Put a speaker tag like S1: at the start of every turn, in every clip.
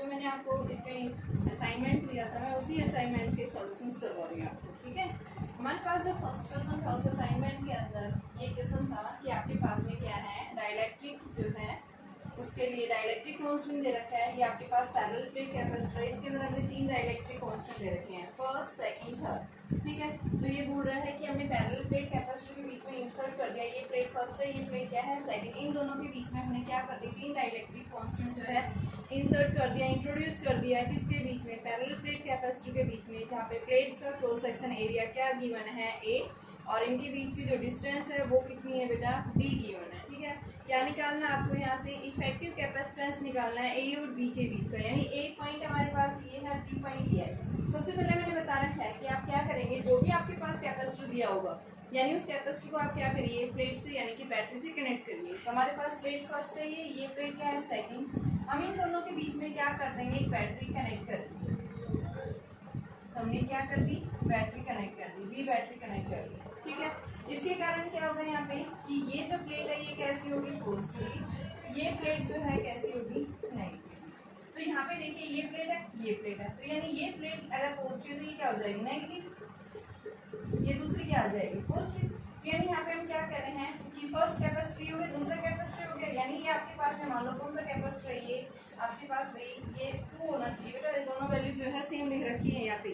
S1: जो मैंने आपको इसमें असाइनमेंट दिया था, मैं उसी असाइनमेंट के सॉल्यूशंस करवा रही हूँ आपको, ठीक है। हमारे पास जो फर्स्ट क्वेश्चन था उस असाइनमेंट के अंदर ये क्वेश्चन था कि आपके पास में क्या है, डाइलेक्ट्रिक जो है उसके लिए डाइलेक्ट्रिक कांस्टेंट दे रखा है। ये आपके पास पैरेलल प्लेट कैपेसिटर है, इसके अंदर हमने 3 डाइलेक्ट्रिक कांस्टेंट दे रखे हैं, फर्स्ट, सेकंड, थर्ड, ठीक है। तो ये बोल रहा है कि हमने पैरेलल प्लेट कैपेसिटर के बीच में इंसर्ट कर दिया, ये प्लेट फर्स्ट है, ये प्लेट क्या है, सेकंड। इन दोनों के बीच में हमने क्या कर दी, 3 डाइलेक्ट्रिक कांस्टेंट जो है इंसर्ट कर दिया, इंट्रोड्यूस कर दिया। किसके बीच में, पैरेलल प्लेट कैपेसिटर के बीच में, जहाँ पे प्लेट्स का क्रॉस सेक्शन एरिया क्या गिवन है, ए, और इनके बीच की जो डिस्टेंस है वो कितनी है बेटा, डी गिवन है, ठीक है। क्या निकालना है आपको, यहाँ से इफेक्टिव कैपेसिटेंस निकालना है ए और बी के बीच का, यानी ए पॉइंट हमारे पास ये है, बी पॉइंट ये है। सबसे पहले मैंने बता रखा है कि आप क्या करेंगे, जो भी आपके पास कैपेसिटर दिया होगा, यानी उस कैपेसिटर को आप क्या करिए, प्लेट से यानी कि बैटरी से कनेक्ट करिए। तो हमारे पास प्लेट फर्स्ट है, ये प्लेट क्या है, सेकंड। हम इन दोनों के बीच में क्या कर देंगे, एक बैटरी कनेक्ट कर दी। हमने क्या कर दी, बैटरी कनेक्ट कर दी, बी बैटरी कनेक्ट कर दी, ठीक है। इसके कारण क्या होगा यहाँ पे कि ये जो प्लेट है ये कैसी होगी, पॉजिटिव, ये प्लेट जो है कैसी होगी, नेगेटिव। तो यहाँ पे देखिए ये प्लेट है, ये प्लेट है, तो यानी ये प्लेट अगर पॉजिटिव तो ये क्या हो जाएगी, नेगेटिव, ये दूसरी क्या आ जाएगी, पॉजिटिव। तो यानी यहाँ पे हम क्या कर रहे हैं कि फर्स्ट कैपेसिटर हो गया, दूसरा कैपेसिटर हो गया, यानी ये आपके पास है, मान लो कौन सा कैपेसिटर है, ये आपके पास भाई ये 2 होना चाहिए बेटा, ये दोनों वैल्यू जो है सेम लिख रखी है यहाँ पे।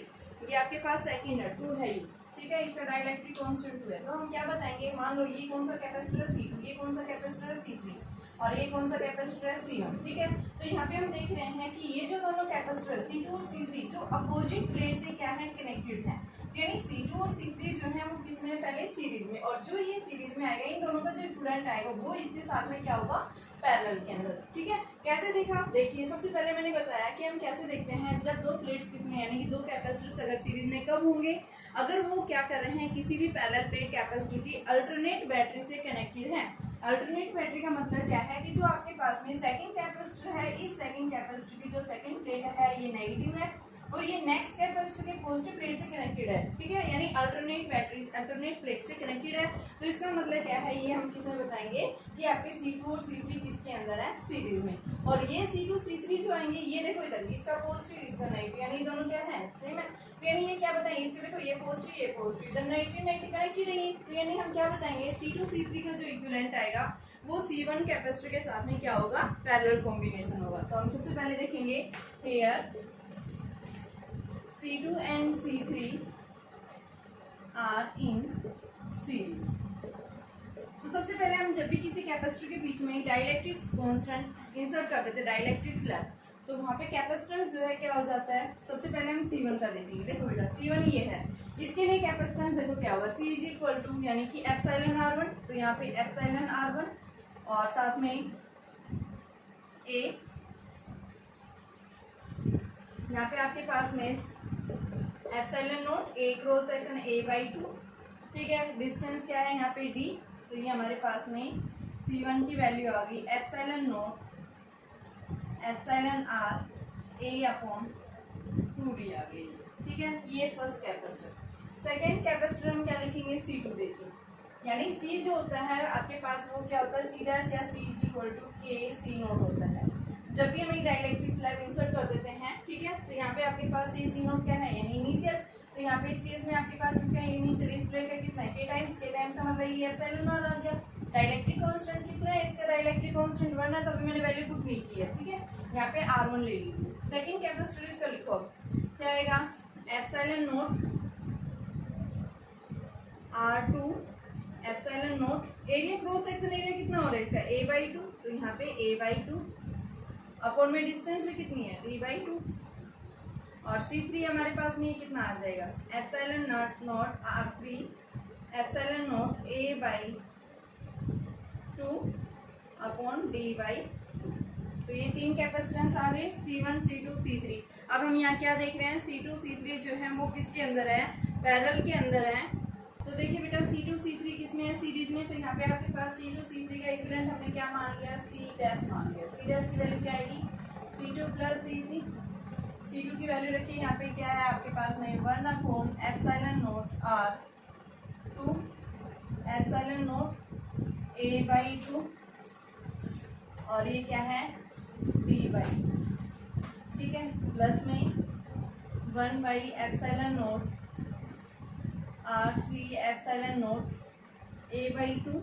S1: ये आपके पास सेकंड है, 2 है ये, ठीक है। इसका डाइलेक्ट्रिक कांस्टेंट 2 है। तो हम क्या बताएंगे, मान लो ये कौन सा कैपेसिटर है, C2, ये कौन सा कैपेसिटर है, C3, और ये कौन सा कैपेसिटर है, C1, ठीक है। तो यहाँ पे हम देख रहे हैं कि ये जो दोनों कैपेसिटर है C2 और C3 जो अपोजिट प्लेट से क्या है, कनेक्टेड है। यानी C2 और C3 जो है वो किस में, पहले सीरीज में, और जो ये सीरीज में आएगा इन दोनों का जो इक्विवेलेंट आएगा वो इसके साथ में क्या होगा, पैरेलल के अंदर, ठीक है। कैसे देखा, देखिए सबसे पहले मैंने बताया कि हम कैसे देखते हैं, जब दो प्लेट्स किसमें, यानी कि दो कैपेसिटर्स अगर सीरीज में कब होंगे, अगर वो क्या कर रहे हैं, किसी भी पैरेलल प्लेट कैपेसिटर की अल्टरनेट बैटरी से कनेक्टेड है। अल्टरनेट बैटरी का मतलब क्या है कि जो आपके पास में सेकंड कैपेसिटर है, इस सेकंड कैपेसिटर की जो सेकंड प्लेट है ये नेगेटिव है और ये नेक्स्ट कैपेसिटर के पॉजिटिव प्लेट से कनेक्टेड है, ठीक है। यानी अल्टरनेट बैटरी अल्टरनेट प्लेट से कनेक्टेड है। तो इसका मतलब क्या है, ये हम किसमें बताएंगे कि आपके C2 और C3 किसके अंदर है, सीरीज में। और ये C2 C3 जो आएंगे, ये देखो इधर इसका पॉजिटिव इसका नेगेटिव, यानी दोनों क्या है, सेम है। तो यानी ये क्या बताएंगे, इसके देखो ये पॉजिटिव इधर नेगेटिव नेगेटिव कनेक्टेड है ये। तो यानी हम क्या बताएंगे, C2 C3 का जो इक्विवेलेंट आएगा वो C1 कैपेसिटर के साथ में क्या होगा, पैरेलल कॉम्बिनेशन होगा। तो हम सबसे पहले देखेंगे here C2 and C3 are in series। तो सबसे पहले हम जब भी किसी कैपेसिटर के बीच में डाइलेक्ट्रिक्स कांस्टेंट इंसर्ट कर देते हैं, डाइलेक्ट्रिक्स लैब, तो वहाँ पे कैपेसिटेंस जो है क्या हो जाता है, सबसे पहले हम C1 का देखेंगे। देखो बेटा C1 ये है, इसके लिए कैपेसिटेंस देखो क्या होगा, C इज इक्वल टू यानी कि एप्सिलॉन R1, तो यहाँ पे एप्सिलॉन R1 और साथ में A, यहाँ पे आपके पास में epsilon note A cross section A/2, ठीक है। डिस्टेंस क्या है यहाँ पे D, तो ये हमारे पास में C1 की वैल्यू आ गई epsilon note epsilon R A/2D आ गई, ठीक है। ये फर्स्ट कैपेसिटर। सेकेंड कैपेसिटर हम क्या लिखेंगे, C2 देखिए, यानी C जो होता है आपके पास वो क्या होता है, C' या C is equal to KC0 होता है। जब भी हम एक डाइलेक्ट्रिक स्लैब इंसर्ट कर देते हैं, ठीक है, तो यहाँ पे आपके पास ये C0 क्या है, यानी इनिशियल। तो यहाँ पे इस केस में आपके पास इसका इनिशियल इस प्लेट का कितना है, K टाइम्स का मतलब ये एप्सिलॉन नॉट आ गया। डाइलेक्ट्रिक कांस्टेंट कितना है, इसका डाइलेक्ट्रिक कांस्टेंट 1 है, तो अभी मैंने वैल्यू पुट नहीं की है, ठीक है। यहाँ पे R1 ले लीजिए। सेकंड कैपेसिटर इसका लिखो, क्या आएगा, epsilon note R2 epsilon note, area cross section area कितना हो रहा है इसका, A/2, तो यहाँ पे A/2 अपॉन में डिस्टेंस भी कितनी है, D/2, और C3 हमारे पास में ये कितना आ जाएगा, epsilon not R3 epsilon not A/2 upon D/2। तो ये 3 कैपेसिटेंस आ गए, C1 C2 C3। अब हम यहाँ क्या देख रहे हैं, C2 C3 जो है वो किसके अंदर है, पैरेलल के अंदर है। तो देखिए बेटा C2 C3 किसमें है, सीरीज में। तो यहाँ पे आपके पास C2 C3 का इक्विवेलेंट हमने क्या मान लिया, C' मान लिया। C' की वैल्यू क्या आएगी, C2 प्लस C3। C2 की वैल्यू रखिए, यहाँ पे क्या है आपके पास में 1 upon epsilon note R2 epsilon note A/2 और ये क्या है D/2, ठीक है, प्लस में 1/ε0 R3ε0 A/2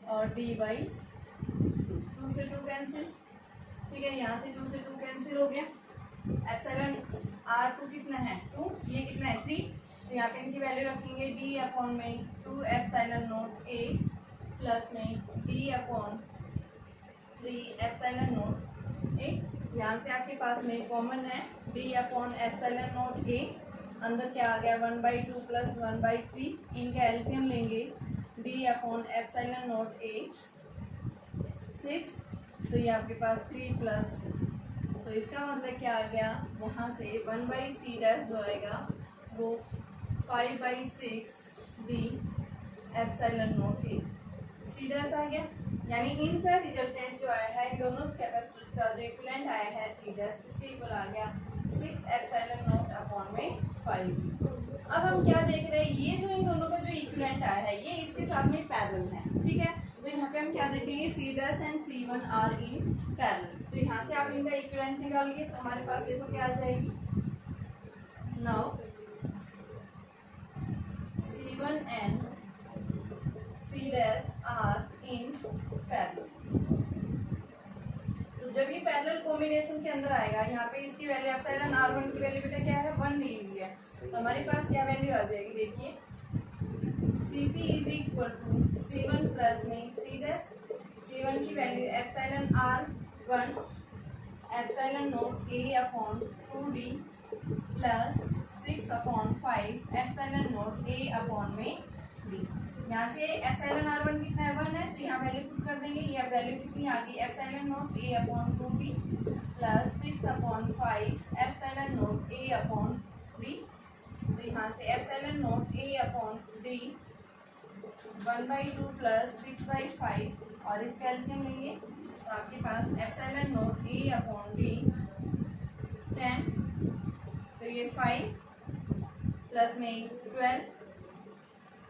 S1: और D/2 से 2 कैंसिल। ठीक है, यहाँ से 2 से 2 कैंसिल हो गया। एप्सिलॉन R2 कितना है 2, ये कितना है 3, तो यहाँ पे इनकी वैल्यू रखेंगे D/2ε0 A प्लस में D/3ε0 A। यहाँ से आपके पास में कॉमन है D/ε0 A, अंदर क्या आ गया 1/2 प्लस 1/3, इनका एलसीएम लेंगे D/ε0 A 6, तो ये आपके पास 3 प्लस 2, तो इसका मतलब क्या आ गया, यहाँ से 1/C' जो आएगा वो 5/6 D/ε0 A C' आ गया। यानी इनका रिजल्टेंट जो आया है दोनों कैपेसिटर्स का जो इक्विवेलेंट आया है C' इसके इक्वल आ गया 6ε0/5। अब हम क्या देख रहे हैं, ये जो इन दोनों का जो इक्विवेलेंट आया है ये इसके साथ में पैरेलल है। ठीक है, तो यहाँ पे हम क्या देखेंगे C' and C1 are in parallel. तो यहाँ से आप इनका इक्विवेलेंट निकालिए तो हमारे पास देखो क्या आ जाएगी, now C1 and C' are in parallel. तो जब ये पैरेलल कॉम्बिनेशन के अंदर आएगा, यहाँ पे इसकी वैल्यू एप्सिलॉन R1 की वैल्यू बेटा क्या है 1 दी हुई है, तो हमारे पास क्या वैल्यू आ जाएगी, देखिए Cp is equal to C1 plus में C' C1 की value epsilon R1 ε0 A/2D plus 6/5 ε0 A/d। यहाँ से एप्सिलॉन R1 कितना है 1 है, तो यहाँ वैल्यू पुट कर देंगे, यह वैल्यू कितनी आ गई एप्सिलॉन A/2D प्लस 6/5 ε0 A/d। तो यहाँ से एप्सिलॉन A/d 1/2 प्लस 6/5 और इसका एलसीएम लेंगे तो आपके पास एप्सिलॉन A/d 10, तो ये 5 प्लस में 12,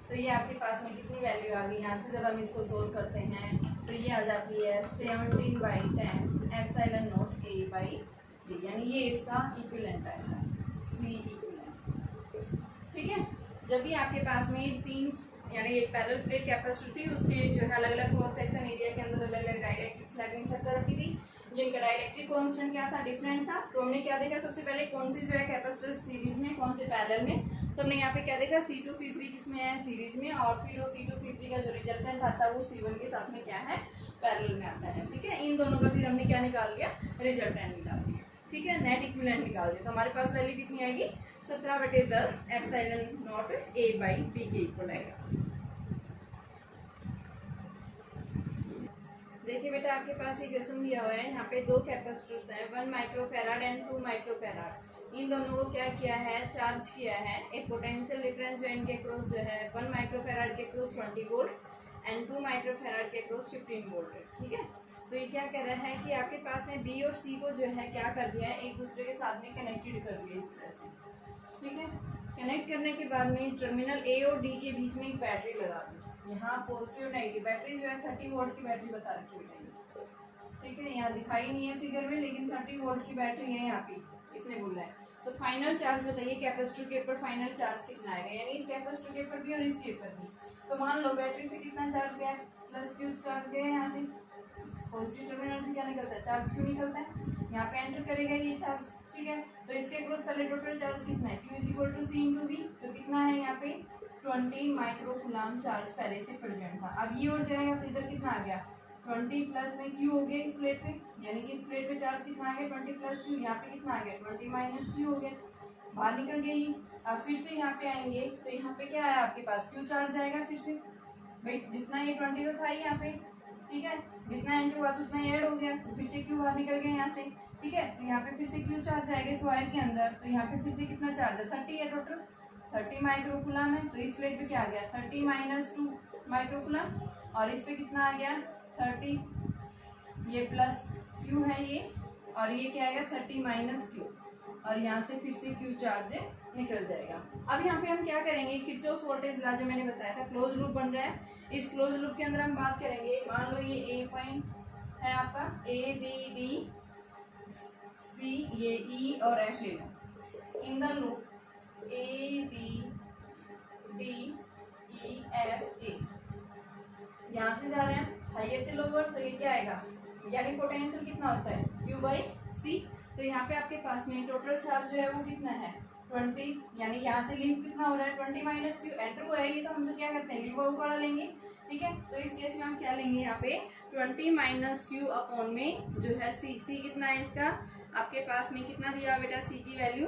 S1: तो ये आपके पास में कितनी वैल्यू आ गई, यहाँ से जब हम इसको सोल्व करते हैं तो ये आ जाती है 17/10 एप्सिलॉन A/d, यानी ये इसका इक्विवेलेंट आएगा C इक्विवेलेंट। ठीक है, जब भी आपके पास में 3 यानी एक पैरेलल प्लेट कैपेसिटर थी, उसके जो है अलग अलग क्रॉस सेक्शन एरिया के अंदर अलग अलग डाइलेक्ट्रिक्स लैगिंग सर्कल रखी थी, जिनका डाइलेक्ट्रिक कांस्टेंट क्या था डिफरेंट था। तो हमने क्या देखा, सबसे पहले कौन सी जो है कैपेसिटर सीरीज में, कौन से पैरेलल में, तो हमने यहाँ पे क्या देखा C2 C3 किसमें है सीरीज में, और फिर वो C2 C3 का जो रिजल्टेंट आता है वो C1 के साथ में क्या है पैरेलल में आता है। ठीक है, इन दोनों का फिर हमने क्या निकाल लिया, रिजल्टेंट निकाल लिया। ठीक है, नेट इक्विवेलेंट निकाल दिया, तो हमारे पास वैल्यू कितनी आएगी 17/10 एप्सिलॉन A/d के इक्वल आएगा। देखिए बेटा, आपके पास एक क्वेश्चन दिया हुआ है, यहाँ पे 2 कैपेसिटर्स हैं 1 माइक्रोफैराड एंड 2 माइक्रोफैराड। इन दोनों को क्या किया है, चार्ज किया है। एक पोटेंशियल डिफरेंस जो इनके क्रॉस जो है 1 माइक्रोफैराड के क्रॉस 20 वोल्ट एंड 2 माइक्रोफैराड के क्रॉस 15 वोल्ट है। ठीक है, तो ये क्या कह रहा है कि आपके पास में बी और सी को जो है क्या कर दिया है, एक दूसरे के साथ में कनेक्टेड कर दिया इस तरह से। ठीक है, कनेक्ट करने के बाद में टर्मिनल ए और डी के बीच में एक बैटरी लगा दी। यहाँ पॉजिटिव नेगेटिव बैटरी जो है 30 वोल्ट की बैटरी बता रखी है। ठीक है, यहाँ दिखाई नहीं है फिगर में, लेकिन 30 वोल्ट की बैटरी है यहाँ पे, इसने बोला है। तो फाइनल चार्ज बताइए कैपेसिटर के ऊपर फाइनल चार्ज कितना आएगा, यानी इस कैपेसिटर के ऊपर भी और इसके ऊपर भी। तो मान लो बैटरी से कितना चार्ज गया, प्लस क्यू चार्ज गया है, यहाँ से पॉजिटिव टर्मिनल से क्या निकलता है, चार्ज क्यों निकलता है, यहाँ पे एंटर करेगा ये चार्ज। ठीक है, तो इसके क्रॉस वाले टोटल चार्ज कितना है, Q = C × V, तो कितना है यहाँ पे 20 माइक्रोकूलम चार्ज पहले से प्रेजेंट था। अब ये और जाएगा तो इधर कितना आ गया 20 प्लस में Q हो गया इस प्लेट पे, यानी कि इस प्लेट पे चार्ज कितना आ गया 20 प्लस Q, यहाँ पे कितना आ गया 20 माइनस Q हो गया, बाहर निकल गई। अब फिर से यहाँ पे आएंगे तो यहाँ पे क्या है आपके पास Q चार्ज आएगा फिर से, भाई जितना ये 20 तो था ही यहाँ पे। ठीक है, जितना एंटर हुआ तो उतना ऐड हो गया, तो फिर से Q बाहर निकल गया यहाँ से। ठीक है, तो यहाँ पे फिर से Q चार्ज आएगा इस वायर के अंदर, तो यहाँ पे फिर से कितना चार्ज है 30 है, टोटल 30 माइक्रोकूलम है। तो इस प्लेट पे क्या आ गया 30 माइनस 2 माइक्रोकूलम, और इस पे कितना आ गया 30, ये प्लस Q है ये, और ये क्या आएगा 30 माइनस Q, और यहाँ से फिर से Q चार्ज निकल जाएगा। अब यहाँ पे हम क्या करेंगे, किरचॉफ वोल्टेज लॉ जो मैंने बताया था, क्लोज लूप बन रहा है। इस क्लोज लूप के अंदर हम बात करेंगे, मान लो ये A पॉइंट है आपका, A B D सी, ये ई और एफ ले लो। In the loop a b d e f a, यहाँ से जा रहे हैं हाइयर से लोअर, तो ये क्या आएगा, यानी पोटेंशियल कितना होता है Q बाई सी। तो यहाँ पे आपके पास में टोटल चार्ज जो है वो कितना है 20, यानी यहाँ से लीव कितना हो रहा है 20 माइनस क्यू, एंटर हुआ है ये, तो हम तो क्या करते हैं लीव आउट वाला लेंगे, ठीक है। तो इस केस में हम क्या लेंगे यहाँ पे 20 माइनस क्यू अपॉन में जो है सी, सी कितना है इसका आपके पास में कितना दिया बेटा, सी की वैल्यू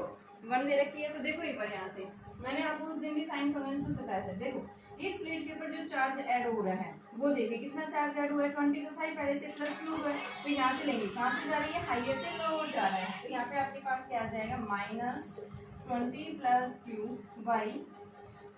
S1: 1 दे रखी है। तो देखो एक बार यहाँ से मैंने आपको उस दिन भी साइन कन्वेंशन बताया था, देखो इस प्लेट के ऊपर जो चार्ज ऐड हो रहा है वो देखिए कितना चार्ज ऐड हुआ है 20, तो था ही पहले से प्लस क्यू हुआ है, तो यहाँ से लेंगे, कहाँ से जा रही है हाइयर से लोअर जा रहा है, तो यहाँ पे आपके पास क्या आ जाएगा -20 प्लस क्यू बाई,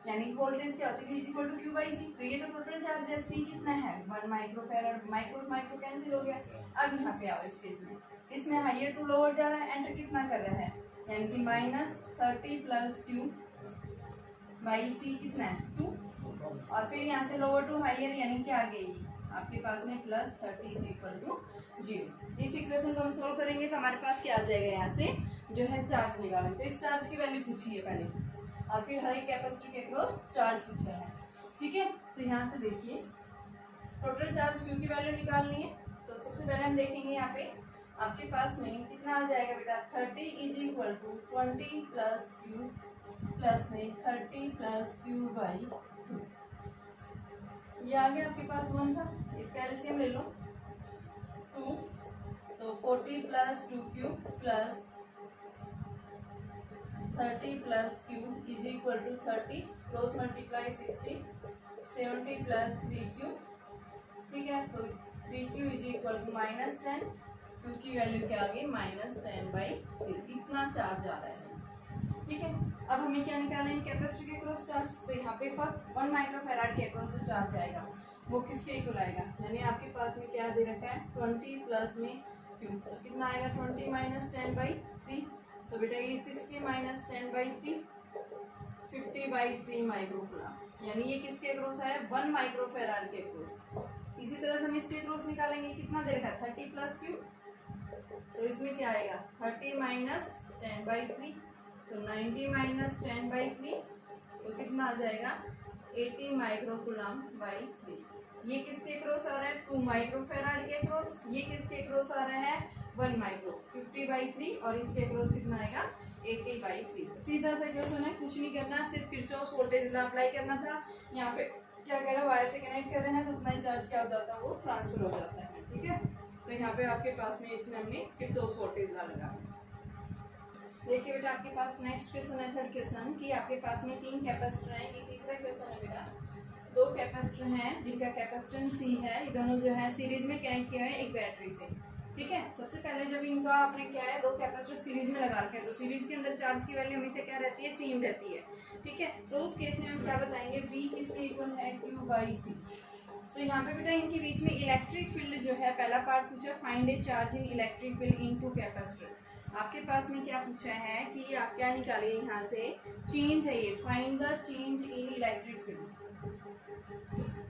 S1: यानी वोल्टेज क्या होती है V equal to q by c. तो ये तो टोटल चार्ज है, सी कितना है 1 माइक्रोफैराड, माइक्रो माइक्रो कैंसिल हो गया। अब यहाँ पे आओ इस केस में, इसमें हाइयर टू लोअर जा रहा है, एंटर कितना कर रहा है, यानी कि -30 प्लस क्यू बाई सी कितना है 2, और फिर यहाँ से लोअर टू हाइयर यानी कि आगे ही आपके पास में +30 इक्वल टू 0। इस इक्वेशन को हम सोल्व करेंगे तो हमारे पास क्या आ जाएगा, यहाँ से जो है चार्ज निकालें, तो इस चार्ज की वैल्यू पूछी है पहले, और फिर हर एक कैपेसिटर के क्रॉस चार्ज पूछा है, ठीक है। तो यहाँ से देखिए टोटल चार्ज क्यू की वैल्यू निकालनी है, तो सबसे पहले हम देखेंगे यहाँ पे आपके पास में कितना आ जाएगा बेटा 30 is equal to 20 plus Q plus में 30 प्लस क्यू बाई, ये आ गया आपके पास 1 था, इसका एलसीएम ले लो 2, तो 40 plus 2q plus 30 plus q is equal to 30, cross multiply 60, 70 plus 3q, ठीक है। तो 3q is equal to -10, q की वैल्यू क्या आ गई -10/3, इतना चार्ज आ रहा है, ठीक है। अब हमें क्या निकालना है कैपेसिटर के क्रॉस चार्ज, तो यहाँ पे फर्स्ट 1 माइक्रोफैराड के क्रॉस जो चार्ज आएगा वो किसके इक्वल आएगा, यानी आपके पास में क्या दे रखा है 20 प्लस में q, तो कितना आएगा 20 माइनस 10/3, तो बेटा ये 60 माइनस 10/3 50/3 माइक्रोकूलम, यानी ये किसके क्रॉस आया 1 माइक्रोफैराड के क्रॉस। इसी तरह से हम इसके क्रॉस निकालेंगे, कितना दे रखा है 30 प्लस q, तो इसमें क्या आएगा 30 माइनस 10/3, तो 90 माइनस 10/3, तो कितना आ जाएगा 80 माइक्रोकूलम बाई 3। ये किसके क्रॉस आ रहा है 2 माइक्रोफैराड के क्रॉस, ये किसके क्रॉस आ रहा है 1 माइक्रो 50/3, और इसके क्रॉस कितना आएगा 80/3। सीधा सा क्वेश्चन है, कुछ नहीं करना, सिर्फ किरचॉफ वोल्टेज लॉ अप्लाई करना था। यहाँ पे क्या कह रहा है वायर से कनेक्ट कर रहे हैं तो उतना ही चार्ज क्या हो जाता है वो ट्रांसफर हो जाता है, ठीक है। तो यहाँ पे आपके पास में इसमें हमने किरचॉफ वोल्टेज लॉ लगा। देखिए बेटा आपके पास नेक्स्ट क्वेश्चन है, थर्ड क्वेश्चन कि आपके पास में 3 कैपेसिटर हैं। ये तीसरा क्वेश्चन है बेटा, 2 कैपेसिटर हैं जिनका कैपेसिटेंस C है, ये दोनों जो है सीरीज में कनेक्ट किए हुए हैं एक बैटरी से, ठीक है। सबसे पहले जब इनका आपने क्या है 2 कैपेसिटर सीरीज में लगा रखे हैं, तो सीरीज के अंदर चार्ज की वैल्यू हमेशा क्या रहती है सेम रहती है, ठीक है। तो उस केस में हम क्या बताएंगे V किसके इक्वल है Q/C। तो यहाँ पे बेटा इनके बीच में इलेक्ट्रिक फील्ड जो है, पहला पार्ट पूछा find A charge in electric field in 2 capacitor. आपके पास में क्या पूछा है कि आप क्या निकालिए यहाँ से, चेंज है ये, find the change in electric field,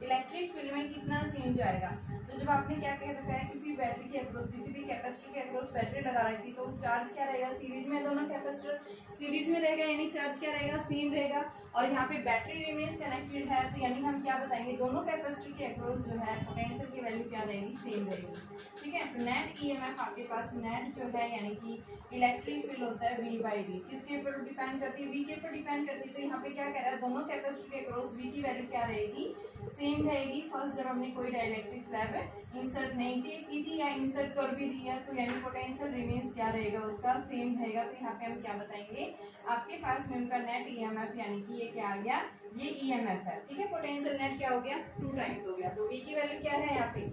S1: electric field में कितना चेंज आएगा। तो जब आपने क्या कह रखा है किसी बैटरी के अक्रॉस, किसी भी कैपेसिटर के अक्रॉस बैटरी लगा रही थी, तो चार्ज क्या रहेगा सीरीज में, दोनों कैपेसिटर सीरीज में रहेगा, यानी चार्ज क्या रहेगा सेम रहेगा, और यहाँ पे बैटरी रिमेन्स कनेक्टेड है, तो यानी हम क्या बताएंगे दोनों कैपेसिटर के अक्रॉस जो है पोटेंशियल की वैल्यू क्या रहेगी सेम रहेगी, ठीक है। तो नेट ईएमएफ आपके पास नेट जो है यानी कि इलेक्ट्रिक फील्ड होता है V/D, किसके ऊपर डिपेंड करती है V के ऊपर डिपेंड करती है। तो यहाँ पे क्या कह रहा है दोनों कैपेसिटर के अक्रॉस V की वैल्यू क्या रहेगी सेम रहेगी। फर्स्ट जब हमने कोई डाइलेक्ट्रिक स्लैब इंसर्ट नहीं की थी या इंसर्ट कर भी दिया, तो यानी पोटेंशियल रिमेन्स क्या रहेगा उसका सेम रहेगा। तो यहाँ पे हम क्या बताएंगे आपके पास में उनका नेट ईएमएफ यानी कि ये क्या आ गया, ये ईएमएफ है, ठीक है। पोटेंशियल नेट क्या हो गया 2 टाइम्स हो गया, तो V की वैल्यू क्या है यहाँ पे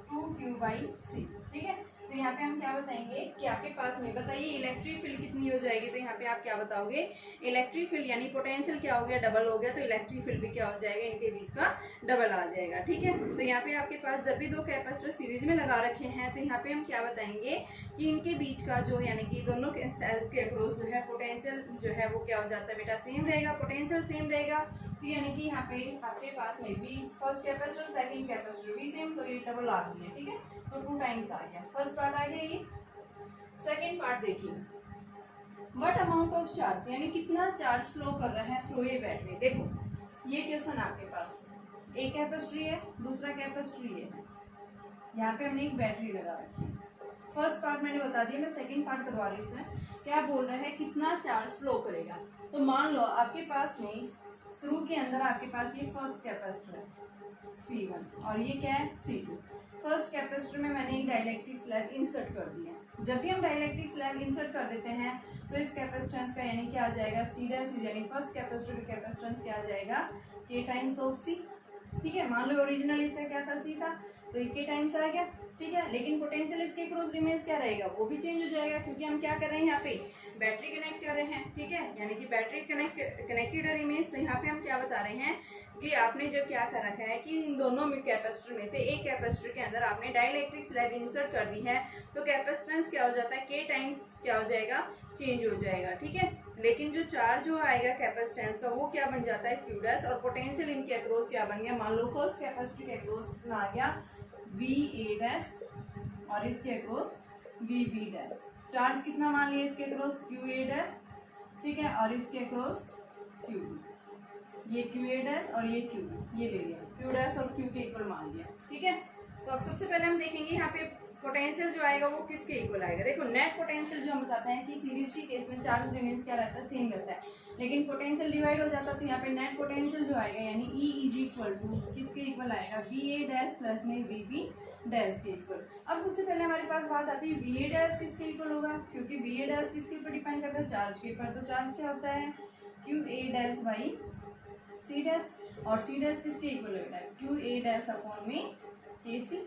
S1: 2Q/C, ठीक है। तो यहाँ पे हम क्या बताएंगे कि आपके पास में बताइए इलेक्ट्रिक फील्ड कितनी हो जाएगी। तो यहाँ पे आप क्या बताओगे इलेक्ट्रिक फील्ड यानी पोटेंशियल क्या हो गया डबल हो गया, तो इलेक्ट्रिक फील्ड भी क्या हो जाएगा इनके बीच का डबल आ जाएगा, ठीक है। तो यहाँ पे आपके पास जब भी 2 कैपेसिटर सीरीज में लगा रखे हैं, तो यहाँ पे हम क्या बताएंगे कि इनके बीच का जो यानी कि दोनों सेल्स के अक्रॉस जो है पोटेंशियल जो है वो क्या हो जाता है बेटा सेम रहेगा, पोटेंशियल सेम रहेगा। तो यानी कि यहाँ पे आपके पास में भी फर्स्ट कैपेसिटर सेकंड कैपेसिटर भी सेम, तो ये डबल आ गई है, ठीक है। तो 2 टाइम्स आ गया, फर्स्ट पार्ट आ गया ये। सेकेंड पार्ट देखिए, व्हाट अमाउंट ऑफ चार्ज, यानी कितना चार्ज फ्लो कर रहा है थ्रू ए बैटरी। देखो ये क्वेश्चन आपके पास, एक कैपेसिटर है, दूसरा कैपेसिटर है, यहाँ पे हमने एक बैटरी लगा रखी है। फर्स्ट पार्ट मैंने बता दिया, मैं सेकंड पार्ट करवा रही हूँ। इसमें क्या बोल रहा है, कितना चार्ज फ्लो करेगा। तो मान लो आपके पास में शुरू के अंदर आपके पास ये फर्स्ट कैपेसिटर है C1 और ये क्या है C2। फर्स्ट कैपेसिटर में मैंने एक डाइलेक्ट्रिक स्लैब इंसर्ट कर दिया। जब भी हम डाइलेक्ट्रिक स्लैब इंसर्ट कर देते हैं तो इस कैपेसिटेंस का यानी क्या आ जाएगा C डैश, यानी फर्स्ट कैपेसिटर का कैपेसिटेंस क्या आ जाएगा K टाइम्स ऑफ C। ठीक है, मान लो ओरिजिनल इसका क्या था C था, तो ये K टाइम्स आ गया। ठीक है, लेकिन पोटेंशियल इसके क्रॉस रिमेन्स क्या रहेगा, वो भी चेंज हो जाएगा, क्योंकि हम क्या कर रहे हैं यहाँ पे बैटरी कनेक्ट कर रहे हैं। ठीक है, यानी कि बैटरी कनेक्टेड रिमेन्स। तो यहाँ पे हम क्या बता रहे हैं कि आपने जो क्या कर रखा है कि इन दोनों में कैपेसिटर में से एक कैपेसिटर के अंदर आपने डाइलेक्ट्रिक स्लैब इंसर्ट कर दी है, तो कैपेसिटेंस क्या हो जाता है, K टाइम्स क्या हो जाएगा, चेंज हो जाएगा। ठीक है, लेकिन जो चार्ज जो आएगा कैपेसिटेंस का वो क्या बन जाता है Q डैश, और पोटेंशियल इनके अक्रॉस क्या बन गया, मान लो फर्स्ट कैपेसिटर के अक्रॉस आ गया VA डैश और इसके अक्रॉस VB डैश। चार्ज कितना मान लिया इसके अक्रॉस QA डैश। ठीक है, और इसके अक्रॉस QB, ये QA डैश और ये QB, ये ले लिया, Q डैश और Q के इक्वल मान लिया। ठीक है, तो अब सबसे पहले हम देखेंगे यहाँ पे पोटेंशियल जो आएगा वो किसके इक्वल आएगा। देखो नेट पोटेंशियल जो हम बताते हैं कि सीरीज के केस में चार्ज रिमेन्स क्या रहता है, सेम रहता है, लेकिन पोटेंशियल डिवाइड हो जाता है तो यहाँ पे नेट पोटेंशियल जो आएगा यानी E इज इक्वल टू किसके इक्वल आएगा, VA डैश प्लस में VB डैश के इक्वल। अब सबसे पहले हमारे पास बात आती है VA डैश किसके इक्वल होगा, क्योंकि VA डैश किसके ऊपर डिपेंड करता है, चार्ज के ऊपर। तो चार्ज क्या होता है QA dash by C dash, और C डैश किसके इक्वल होता है QA डैश अपॉन में KC।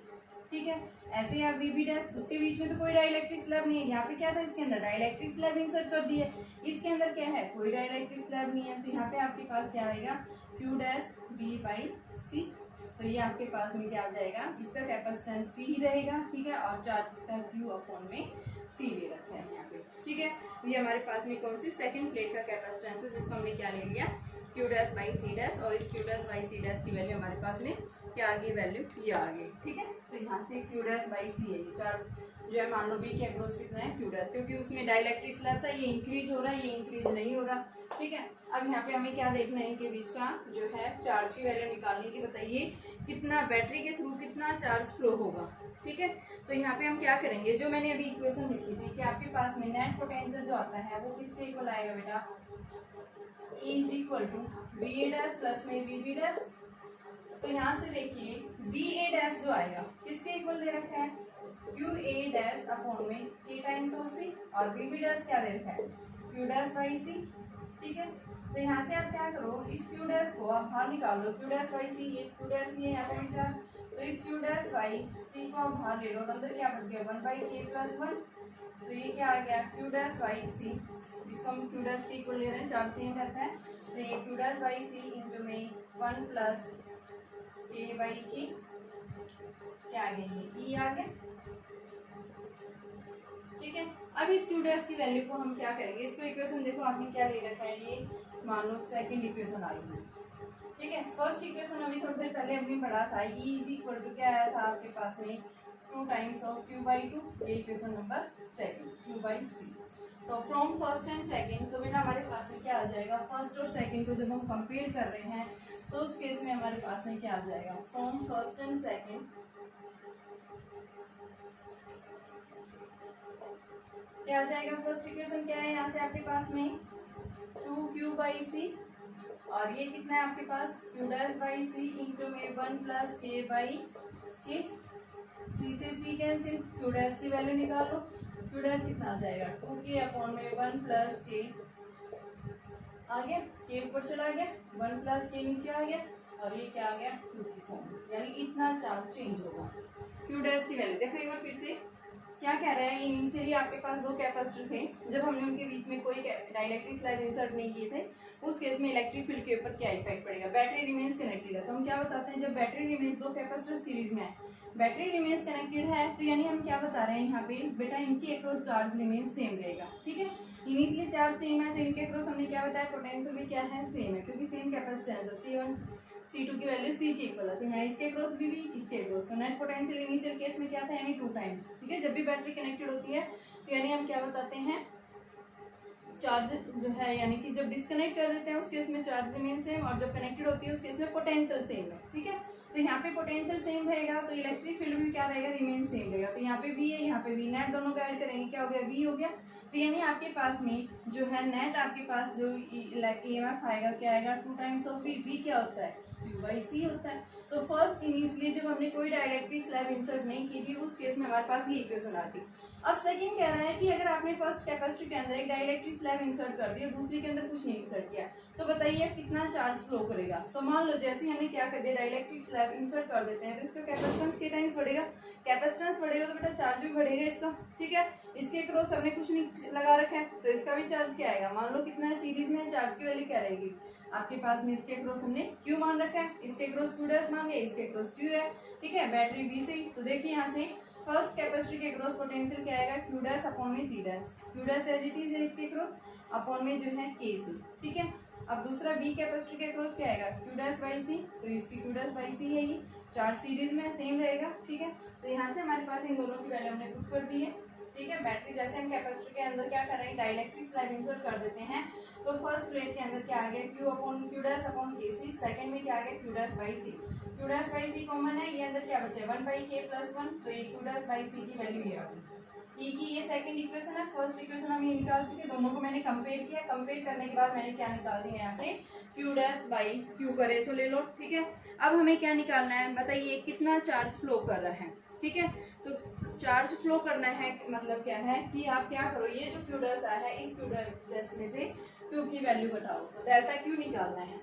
S1: ठीक है, ऐसे यार VB डैश, उसके बीच में तो कोई डाइलेक्ट्रिक स्लैब नहीं है। यहाँ पे क्या था, इसके अंदर डाइलेक्ट्रिक स्लैब इंसर्ट कर दी है, इसके अंदर क्या है, कोई डाइलेक्ट्रिक स्लैब नहीं है। तो यहाँ पे आपके पास क्या आएगा Q dash B by C। तो ये आपके पास में क्या आ जाएगा, इसका कैपेसिटेंस C ही रहेगा। ठीक है, और चार्ज इसका Q अपॉन में C ले रखा है यहाँ पे। ठीक है, ये हमारे पास में कौन सी सेकंड प्लेट का कैपेसिटेंस है, जिसको हमने क्या ले लिया Q dash by C dash, और इस Q dash by C dash की वैल्यू हमारे पास में क्या आ गई, वैल्यू ये आ गई। ठीक है, तो यहाँ से Q डैश बाई C है, ये चार्ज जो है मान लो B के अक्रॉस कितना है Q डैश, क्योंकि उसमें डाइलेक्ट्रिक स्लैब था, ये इंक्रीज हो रहा है, ये इंक्रीज नहीं हो रहा। ठीक है, अब यहाँ पे हमें क्या देखना है, इनके बीच का जो है चार्ज की वैल्यू निकालने की, बताइए कितना बैटरी के थ्रू कितना चार्ज फ्लो होगा। ठीक है, तो यहाँ पे हम क्या करेंगे, जो मैंने अभी इक्वेशन लिखी थी कि आपके पास में नेट पोटेंशियल जो आता है वो किसके इक्वल आएगा बेटा, E is equal to VA dash plus में VB डैश। तो यहाँ से देखिए VA डैश जो आएगा किसके इक्वल दे रखा है, QA डैश अपॉन में K टाइम्स ऑफ C, और VB डैश क्या दे रखा है Q डैश बाई C। ठीक है, तो यहाँ से आप क्या करो, इस Q डैश को आप बाहर निकाल लो, Q डैश बाई C, ये Q डैश ये यहाँ पे विचार, तो इस Q डैश बाई C को आप बाहर ले लो, अंदर क्या बच गया 1 बाई K प्लस 1। तो ये क्या आ गया Q डैश बाई C, इसको हम Q डैश के इक्वल ले रहे हैं, चार्ज सेम रहता है, तो ये Q dash by C into में 1 प्लस K बाई K, क्या आ गया ये E आ गया। ठीक है, अब इस Q डैश की वैल्यू को हम क्या करेंगे, इसको इक्वेशन देखो आपने क्या ले रखा है, ये मान लो सेकंड इक्वेशन आ रही है। ठीक है, फर्स्ट इक्वेशन अभी थोड़ी देर पहले हमने पढ़ा था, E इज इक्वल टू क्या आया था आपके पास में 2 टाइम्स ऑफ Q बाई 2, ये equation number second Q by C। तो फ्रॉम फर्स्ट एंड सेकंड, तो बेटा हमारे पास में क्या आ जाएगा, फर्स्ट और सेकंड को जब हम कंपेयर कर रहे हैं तो उस केस में हमारे पास में क्या आ जाएगा, फ्रॉम फर्स्ट एंड सेकंड क्या आ जाएगा, फर्स्ट इक्वेशन क्या है, यहाँ से आपके पास में 2Q बाई C, और ये कितना है आपके पास Q dash by C into में 1 plus K by K। C से C कैंसिल, Q डैश की वैल्यू निकाल लो, Q डैश कितना आ जाएगा 2K अपॉन में 1 प्लस K आ गया, K ऊपर चला गया, 1 प्लस K नीचे आ गया, और ये क्या आ गया Q की फॉर्म, यानी इतना चार्ज चेंज होगा। Q डैश की वैल्यू देखो एक बार फिर से क्या कह रहा है, इनिशियली आपके पास 2 कैपेसिटर थे, जब हमने उनके बीच में कोई डाइलेक्ट्रिक स्लैब इंसर्ट नहीं किए थे, उस केस में इलेक्ट्रिक फील्ड के ऊपर क्या इफेक्ट पड़ेगा, बैटरी रिमेन्स कनेक्टेड है। तो हम क्या बताते हैं, जब बैटरी रिमेन्स 2 कैपेसिटर सीरीज में है, बैटरी रिमेन्स कनेक्टेड है, तो यानी हम क्या बता रहे हैं यहाँ पे बेटा, इनके अक्रॉस चार्ज रिमेन्स सेम रहेगा। ठीक है, इनिशियली चार्ज सेम है तो इनके अक्रॉस हमने क्या बताया, पोटेंशियल भी क्या है, सेम है, क्योंकि सेम कैपेसिटेंस है, C1 C2 की वैल्यू C के इक्वल है, तो यहाँ इसके अक्रॉस भी इसके अक्रॉस, तो नेट पोटेंशियल इनिशियल केस में क्या था, यानी 2 टाइम्स। ठीक है, जब भी बैटरी कनेक्टेड होती है यानी हम क्या बताते हैं, चार्ज जो है यानी कि जब डिस्कनेक्ट कर देते हैं उस केस में चार्ज रिमेन सेम, और जब कनेक्टेड होती है उस केस में पोटेंशियल सेम है। ठीक है, तो यहाँ पे पोटेंशियल सेम रहेगा तो इलेक्ट्रिक फील्ड भी क्या रहेगा, रिमेन सेम रहेगा। तो यहाँ पे वी है, यहाँ पे वी नेट, दोनों को ऐड करेंगे क्या हो गया, वी हो गया। तो यानी आपके पास में जो है नेट आपके पास जो EMF आएगा क्या आएगा, 2 टाइम्स ऑफ वी। वी क्या होता है, Q/C होता है। तो फर्स्ट इनिशियली जब हमने कोई डाइलेक्ट्रिक स्लैब इंसर्ट नहीं की थी उस केस में हमारे पास ये इक्वेशन आती। अब सेकंड कह रहा है कि अगर आपने फर्स्ट कैपेसिटर के अंदर एक डाइलेक्ट्रिक स्लैब इंसर्ट कर दिया, दूसरी के अंदर कुछ नहीं इंसर्ट किया, तो बताइए कितना चार्ज फ्लो करेगा। तो मान लो जैसे ही हमने क्या कर दिया, डाइलेक्ट्रिक स्लैब इंसर्ट कर देते हैं तो इसका कैपेसिटेंस के टाइम्स बढ़ेगा, कैपेसिटेंस बढ़ेगा तो बेटा चार्ज भी बढ़ेगा इसका। ठीक है, इसके क्रॉस हमने कुछ नहीं लगा रखा है तो इसका भी चार्ज क्या आएगा, मान लो कितना है सीरीज में, चार्ज की वैल्यू क्या रहेगी आपके पास में, इसके क्रॉस हमने Q मान रखा है, इसके क्रॉस Q' मान लिया, इसके क्रॉस Q है। ठीक है, बैटरी B से, तो देखिए यहाँ से फर्स्ट कैपेसिटर के क्रॉस पोटेंशियल क्या आएगा, Q' अपॉन में C', Q' as it is है इसके क्रॉस अपॉन में जो है KC। ठीक है, अब दूसरा B कैपेसिटर के क्रॉस क्या आएगा, Q'/C, तो इसकी Q'/C है, ये चार्ज सीरीज में सेम रहेगा। ठीक है, तो यहाँ से हमारे पास इन दोनों की वैल्यू हमने पुट कर दी है। ठीक है, बैटरी जैसे हम कैपेसिटर के अंदर क्या कर रहे हैं, डाइलेक्ट्रिक स्लैब इंसर्ट कर देते हैं, तो फर्स्ट प्लेट के अंदर क्या आ गया, Q' अपॉन KC, सेकंड में क्या आ गया, Q'/C। Q'/C कॉमन है, ये अंदर क्या बचे 1/K+1, तो ये Q'/C की वैल्यू ये आ गई। की ये सेकंड इक्वेशन है, फर्स्ट इक्वेशन हम ये निकाल चुके, दोनों को मैंने कंपेयर किया, कंपेयर करने के बाद मैंने क्या निकाल दिया यहाँ से, Q'/Q का रेशो ले लो। ठीक है, अब हमें क्या निकालना है, बताइए कितना चार्ज फ्लो कर रहा है। ठीक है, तो चार्ज फ्लो करना है मतलब क्या है कि आप क्या करो, ये जो Q' है इस Q' में से Q की वैल्यू घटाओ, तो डेल्टा Q निकालना है।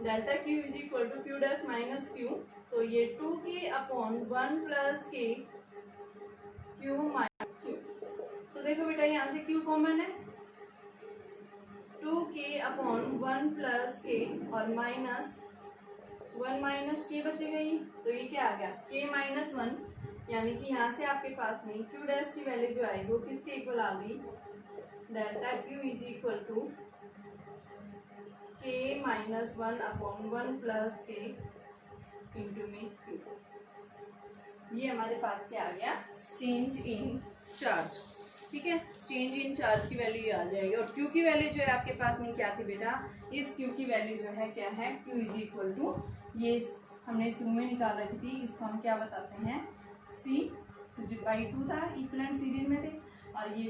S1: Delta Q is equal to Q' minus Q, तो ये 2K upon 1 plus K Q minus Q। तो देखो बेटा यहाँ से Q कॉमन है, 2K अपॉन 1 प्लस K और माइनस 1 माइनस K बचेगा ही, तो ये क्या आ गया K-1, यानी कि यहाँ से आपके पास में Q' की वैल्यू जो आएगी वो किसके इक्वल आ गई, delta Q is equal to K-1 upon 1 plus K into में Q। ये हमारे पास क्या आ गया, चेंज इन चार्ज। ठीक है, चेंज इन चार्ज की वैल्यू ये आ जाएगी, और Q की वैल्यू जो है आपके पास में क्या थी बेटा, इस Q की वैल्यू जो है क्या है, Q इज इक्वल टू, ये हमने शुरू में निकाल रखी थी, इसको हम क्या बताते हैं C/2 था, इक्विवेलेंट सीरीज में थे, और ये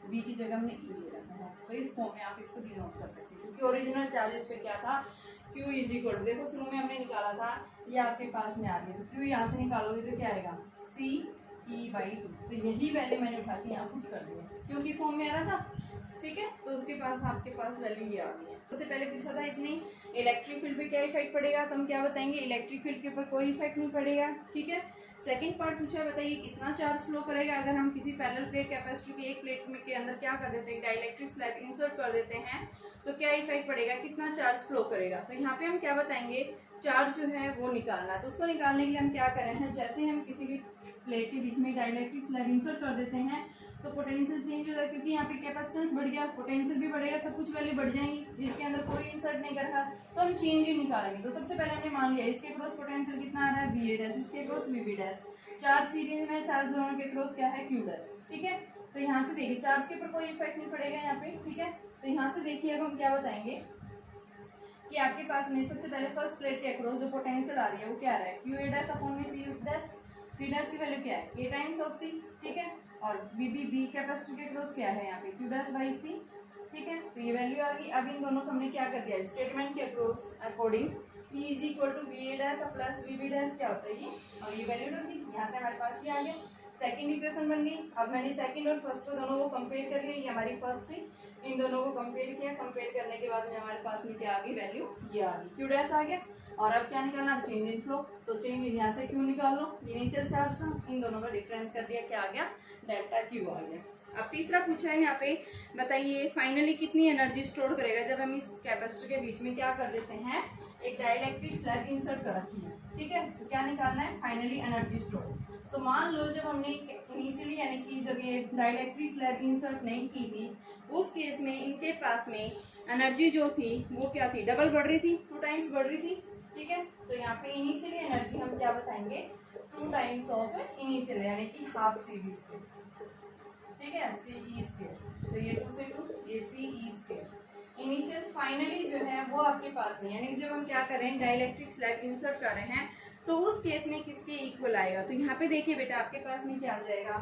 S1: B की जगह हमने E ले रखा है, तो इस फॉर्म में आप इसको डिनोट कर सकते हैं, क्योंकि ओरिजिनल चार्जेस पे क्या था, Q इज इक्वल टू, देखो शुरू में हमने निकाला था, ये आपके पास में आ गया, तो Q यहाँ से निकालोगे तो क्या आएगा CE/2, तो यही वैल्यू मैंने उठा के यहाँ पुट कर दिया, क्योंकि फॉर्म में आ रहा था। ठीक है, तो उसके पास आपके पास वैल्यू ये आ गई है। उससे पहले पूछा था इसने इलेक्ट्रिक फील्ड पे क्या इफेक्ट पड़ेगा, तो हम क्या बताएंगे, इलेक्ट्रिक फील्ड के ऊपर कोई इफेक्ट नहीं पड़ेगा। ठीक है, सेकंड पार्ट पूछा है, बताइए कितना चार्ज फ्लो करेगा अगर हम किसी पैरेलल प्लेट कैपेसिटर की एक प्लेट में के अंदर क्या कर देते हैं, डाइलेक्ट्रिक स्लैब इंसर्ट कर देते हैं, तो क्या इफेक्ट पड़ेगा, कितना चार्ज फ्लो करेगा। तो यहाँ पे हम क्या बताएंगे, चार्ज जो है वो निकालना है, तो उसको निकालने के लिए हम क्या कर रहे हैं, जैसे हम किसी भी प्लेट के बीच में डाइलेक्ट्रिक स्लैब इंसर्ट कर देते हैं तो पोटेंशियल चेंज होगा, क्योंकि यहाँ पे कैपेसिटेंस बढ़ गया, पोटेंशियल भी बढ़ेगा, सब कुछ वैल्यू बढ़ जाएंगी, जिसके अंदर कोई इंसर्ट नहीं कर रहा, तो हम चेंज ही निकालेंगे। तो सबसे पहले हमने मान लिया इसके क्रॉस पोटेंशियल कितना आ रहा है, VA', इसके क्रॉस VB', चार्ज सीरीज में चार्ज दोनों के क्रॉस क्या है, Q'। ठीक है, तो यहाँ से देखिए चार्ज के ऊपर कोई इफेक्ट नहीं पड़ेगा यहाँ पे। ठीक है, तो यहाँ से देखिए अब हम क्या बताएंगे कि आपके पास में सबसे पहले फर्स्ट प्लेट के अक्रॉस जो पोटेंशियल आ रही है वो क्या आ रहा है, Qa' अपॉन में C' की वैल्यू क्या है, A टाइम्स ऑफ C। ठीक है, और B कैपेसिटर के क्रॉस क्या है यहाँ पे Q'/C। ठीक है, तो ये वैल्यू आ गई। अब इन दोनों को हमने क्या कर दिया, स्टेटमेंट के across according P is equal to VA' plus VB' क्या होता है ये, और ये वैल्यू रख दी, यहाँ से हमारे पास ये आ गया, सेकंड इक्वेशन बन गई। अब मैंने सेकंड और फर्स्ट को दोनों को कंपेयर कर लिया, ये हमारी फर्स्ट थी, इन दोनों को कंपेयर किया, कंपेयर करने के बाद में हमारे पास में क्या आ गई, वैल्यू ये आ गई, Q' आ गया। और अब क्या निकालना, चेंज इन फ्लो, तो चेंज इन यहाँ से Q निकाल लो, इनिशियल चार्ज था, इन दोनों का डिफरेंस कर दिया, क्या आ गया, डेल्टा Q आ गया। अब तीसरा पूछा है यहाँ पे, बताइए फाइनली कितनी एनर्जी स्टोर करेगा जब हम इस कैपेसिटर के बीच में क्या कर देते हैं, एक डाइलेक्ट्रिक स्लैब इंसर्ट कर रखी है। ठीक है, तो क्या निकालना है, फाइनली एनर्जी स्टोर। तो मान लो जब हमने इनिशियली यानी कि जब ये डाइलेक्ट्रिक स्लैब इंसर्ट नहीं की थी उस केस में इनके पास में एनर्जी जो थी वो क्या थी, डबल बढ़ रही थी, 2 टाइम्स बढ़ रही थी। ठीक है, तो यहाँ पे इनिशियली एनर्जी हम क्या बताएंगे, 2 टाइम्स ऑफ इनिशियल यानी कि हाफ CV²। ठीक है, सी ई स्क्वायर। तो ये 2 से 2, ये सी ई स्क्वायर। इनिशियल फाइनली जो है वो आपके पास नहीं, यानी जब हम क्या कर रहे हैं डाइलेक्ट्रिक स्लैब इंसर्ट कर रहे हैं तो उस केस में किसके इक्वल आएगा। तो यहाँ पे देखिए बेटा आपके पास में क्या आ जाएगा,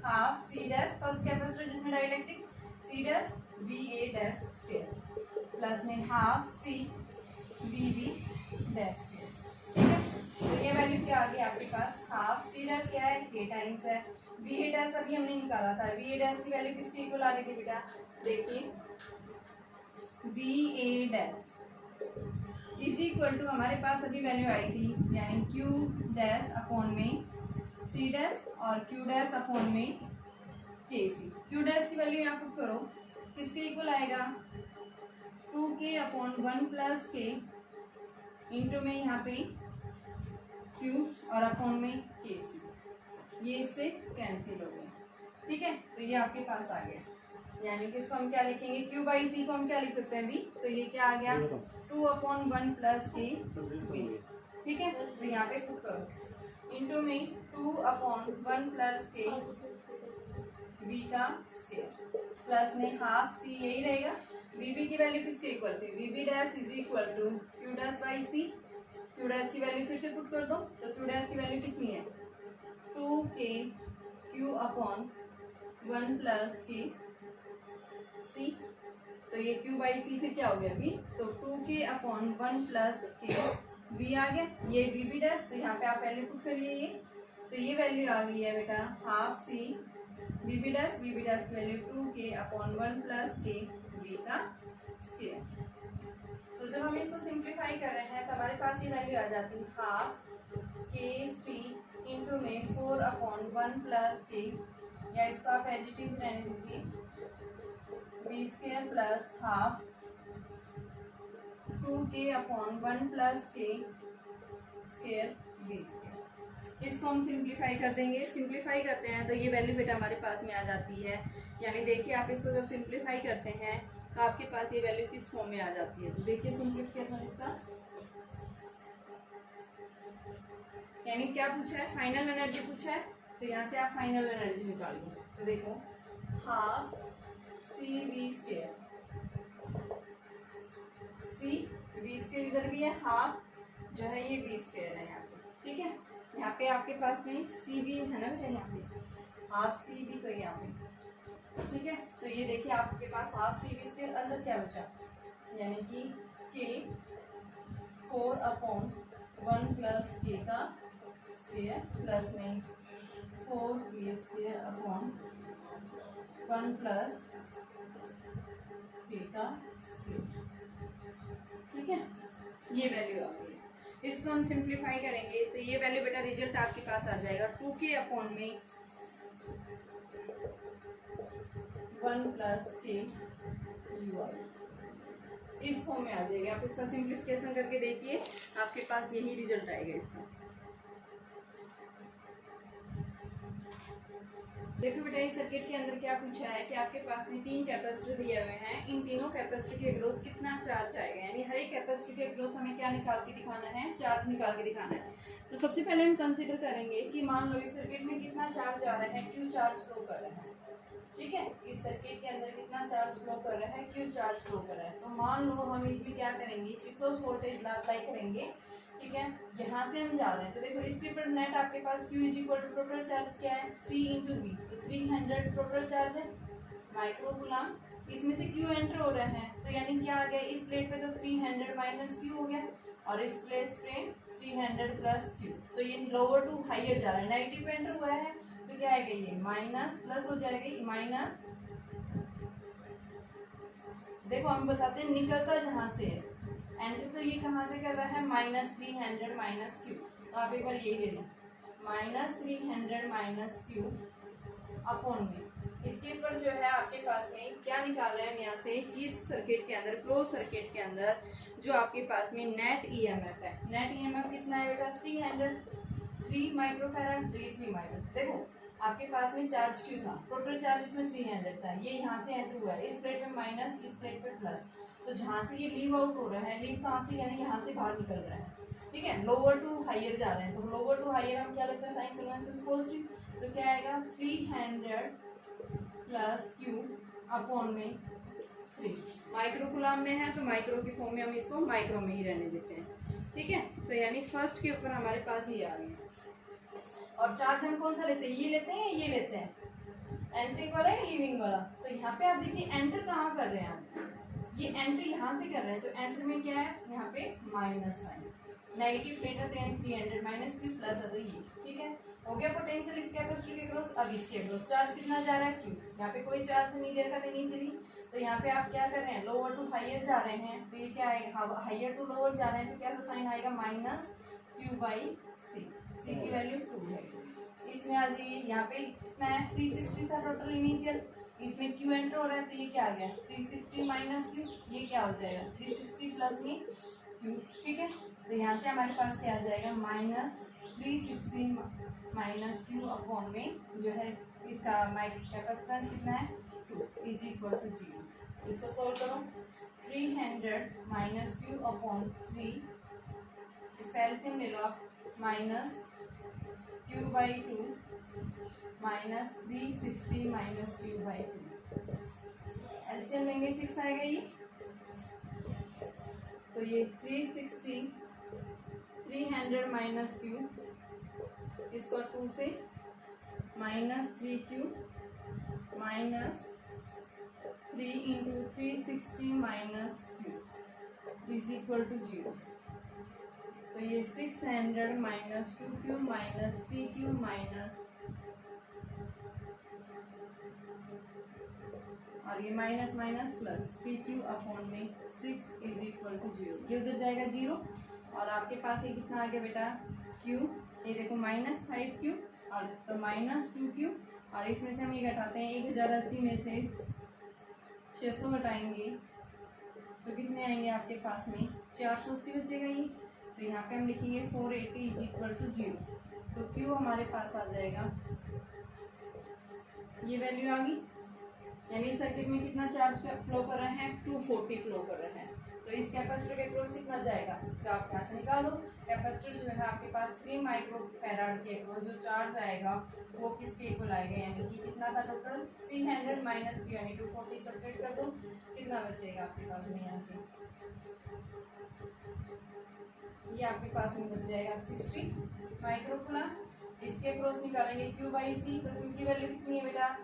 S1: half C dash first capacitor जिसमें dielectric C dash V A dash square plus में half C V B dash square. ठीक है, तो ये वैल्यू क्या आ गई आपके पास, हाफ सी डैश क्या है, के टाइम्स है, वी ए डैश अभी हमने निकाला था, वी ए डैश की वैल्यू किसके इक्वल आ रही थी बेटा, देखिए V A dash is equal to हमारे पास अभी वैल्यू आई थी, यानी क्यू डैश अपॉन में सी डैश और क्यू डैश अपॉन में के सी। क्यू डैश की वैल्यू यहाँ पुट करो, किसके इक्वल आएगा, 2k अपॉन 1 प्लस के इंटू में यहाँ पे क्यू और अपॉन में के सी, ये इससे कैंसिल हो गया। ठीक है, तो ये आपके पास आ गया, यानी कि इसको हम क्या लिखेंगे, क्यू बाई सी को हम क्या लिख सकते हैं वी, तो ये क्या आ गया 2 अपॉन 1 प्लस के वी। ठीक है, तो यहाँ पे पुट करो इंटू में 2 अपॉन 1 प्लस के वी का स्क्वायर प्लस में हाफ सी, यही रहेगा, वी बी की वैल्यू किसके इक्वल थी, V B dash is equal to Q dash by C. Q dash की वैल्यू फिर से पुट कर दो, तो क्यू डैश की वैल्यू कितनी है 2k क्यू अपॉन 1 प्लस के सी। तो ये क्यू बाई सी फिर क्या हो गया वी, तो 2k upon 1 plus K we आ गया, ये वी बी डैश, तो यहाँ पे आप वैल्यू पुट करिए ये, तो ये वैल्यू आ गई है बेटा half C V B dash की value 2k upon 1 plus K V का स्क्वायर। तो जब हम इसको सिंप्लीफाई कर रहे हैं तो हमारे पास ये वैल्यू आ जाती है हाफ के सी इंटू में 4 अपॉन 1 प्लस के, या इसको आप एज इट इज रहने दीजिए, B square plus half 2k upon 1 plus K square B square. इसको हम सिंप्लीफाई कर देंगे, सिंप्लीफाई करते हैं तो ये वैल्यू बेटा हमारे पास में आ जाती है, यानी देखिए आप इसको जब सिंप्लीफाई करते हैं तो आपके पास ये वैल्यू किस फॉर्म में आ जाती है। तो देखिए सिंप्लीफिकेशन इसका, यानी क्या पूछा है, फाइनल एनर्जी पूछा है, तो यहाँ से आप फाइनल एनर्जी निकालिए। तो देखो half C V square, C V square इधर भी है, हाफ जो है ये वी स्क्वायर है यहाँ पे। ठीक है, यहाँ पे आपके पास में सी बी है ना बेटा, यहाँ पे हाफ सी बी, तो यहाँ पे ठीक है, तो ये देखिए आपके पास हाफ सी बी स्क्वायर, अंदर क्या बचा, यानी कि के 4 अपॉन 1 प्लस के का स्क्वायर प्लस में 4 के स्क्वायर अपॉन 1 प्लस के का स्क्वायर। ठीक है, ये वैल्यू आ गई, इसको हम सिंप्लीफाई करेंगे तो ये वैल्यू बेटा रिजल्ट आपके पास आ जाएगा 2k अपॉन में 1 प्लस के यू आई, इस फॉर्म में आ जाएगा। आप इसका सिंप्लीफिकेशन करके देखिए, आपके पास यही रिजल्ट आएगा इसका। देखो बेटा इस सर्किट के अंदर क्या पूछा है कि आपके पास में 3 कैपेसिटर दिए हुए हैं, इन तीनों कैपेसिटर के अक्रॉस कितना चार्ज आएगा, यानी हर एक कैपेसिटर के अक्रॉस हमें क्या निकाल के दिखाना है, चार्ज निकाल के दिखाना है। तो सबसे पहले हम कंसीडर करेंगे कि मान लो इस सर्किट में कितना चार्ज आ रहा है, क्यू चार्ज फ्लो कर रहा है। ठीक है, इस सर्किट के अंदर कितना चार्ज फ्लो कर रहा है, क्यू चार्ज फ्लो कर रहा है। तो मान लो हम इसमें क्या करेंगे, किरचॉफ वोल्टेज लॉ अप्लाई करेंगे। ठीक है, यहाँ से हम जा रहे हैं तो देखो इसके ऊपर नेट आपके पास Q is equal to total charge क्या है, C इंटू वी, तो 300 टोटल चार्ज है माइक्रो कूलम, इसमें से Q एंटर हो रहा है, तो यानी क्या आ गया, इस प्लेट पे तो 300 माइनस Q हो गया, और इस प्लेट पे 300 प्लस Q, तो ये लोअर टू हाइयर जा रहा है, नेगेटिव पे एंटर हुआ है तो क्या आएगा, ये माइनस प्लस हो जाएगा, माइनस, देखो हम बताते हैं निकलता जहाँ से है एंटर, तो ये कहाँ से कर रहा है, -300 माइनस क्यू, तो आप एक बार यही ले लें, -300 माइनस क्यू अपॉन में, इसके ऊपर जो है आपके पास में क्या निकाल रहे हैं हम यहाँ से, इस सर्किट के अंदर, क्लोज सर्किट के अंदर जो आपके पास में नेट ईएमएफ है, नेट ईएमएफ कितना है बेटा 3 माइक्रोफैराड, तो ये 3 माइक्रो, देखो आपके पास में चार्ज क्यू था, टोटल चार्ज इसमें 300 था, ये यहाँ से एंटर हुआ है, इस प्लेट पे माइनस, इस प्लेट पे प्लस, तो जहाँ से ये लीव आउट हो रहा है, लीव कहाँ से, यानी यहाँ से बाहर निकल रहा है। ठीक है, लोअर टू हाइयर जा रहे हैं, तो लोअर टू हाइयर हम क्या लगता है, साइन कन्वेंशन पॉजिटिव, तो क्या आएगा 300 प्लस क्यू अपॉन में 3। माइक्रोकुलाम में है तो माइक्रो की फॉर्म में हम इसको माइक्रो में ही रहने देते हैं, ठीक है। तो यानी फर्स्ट के ऊपर हमारे पास ये आ गया। और चार्ज हम कौन सा लेते हैं, ये लेते हैं, ये लेते हैं, एंट्रिंग वाला या लीविंग वाला। तो यहाँ पे आप देखिए एंटर कहाँ कर रहे हैं आप, ये एंट्री यहाँ से कर रहे हैं, तो एंटर में क्या है, यहाँ पे माइनस साइन, नेगेटिव प्लेट है तो यानी 300 माइनस क्यू प्लस है तो ये, ठीक है। हो गया पोटेंशियल इस कैपेसिटर के क्रॉस। अब इसके क्रॉस चार्ज कितना जा रहा है, क्यू। यहाँ पे कोई चार्ज नहीं दे रखा था इनिशियली, तो यहाँ पे आप क्या कर रहे हैं, लोअर टू हाइयर जा रहे हैं, तो ये क्या आएगा, हाइयर टू लोअर जा रहे हैं, तो क्या सा साइन आएगा, माइनस क्यू बाई सी। सी की वैल्यू 2 है। इसमें आ जाइए, यहाँ पे कितना है, 360 था टोटल इनिशियल, इसमें क्यू एंटर हो रहा है, तो ये क्या आ गया, 360 माइनस क्यू, ये क्या हो जाएगा, 360 प्लस में क्यू, ठीक है। तो यहाँ से हमारे पास क्या आ जाएगा, माइनस 360 माइनस क्यू अपॉन में जो है इसका कैपेसिटेंस कितना है, 2 इज इक्वल टू 0। इसको सोल्व करो, 300 माइनस क्यू अपॉन 3, इसका एलसीएम ले लो आप, minus Q by 2 minus 360 minus Q by 2, LCM लेंगे 6 आएगा ये, तो ये 300 माइनस क्यू, इसको 2 से minus 3q minus 3 into 360 minus Q is equal to 0। तो ये 600 minus 2q minus 3q minus, और ये minus minus plus 3q upon में 6 इज इक्वल टू 0। ये उधर जाएगा 0, और आपके पास ये कितना आ गया बेटा, q, ये देखो माइनस 5q और तो माइनस 2q, और इसमें से हम ये घटाते हैं 1080 में से 600 घटाएंगे तो कितने आएंगे आपके पास में, 480 बचेगा ये। तो यहाँ पे हम लिखेंगे 480 इज इक्वल टू 0। तो q हमारे पास आ जाएगा, ये वैल्यू आ गई, यानी सर्किट में कितना चार्ज का फ्लो कर रहे हैं, 240 फ्लो कर रहे हैं। तो इस कैपेसिटर के क्रॉस कितना जाएगा, तो आप यहाँ से निकालो, कैपेसिटर जो है आपके पास 3 माइक्रो फैराड के क्रॉस जो चार्ज आएगा वो किसके इक्वल आएगा, यानी कि कितना था टोटल, 300 माइनस क्यू यानी 240 सेपरेट कर दो, कितना बचेगा आपके पास में, यहाँ से ये आपके पास में बच जाएगा 60 माइक्रोकुलम। इसके क्रॉस निकालेंगे क्यू बाई सी, तो क्यू की वैल्यू कितनी है बेटा,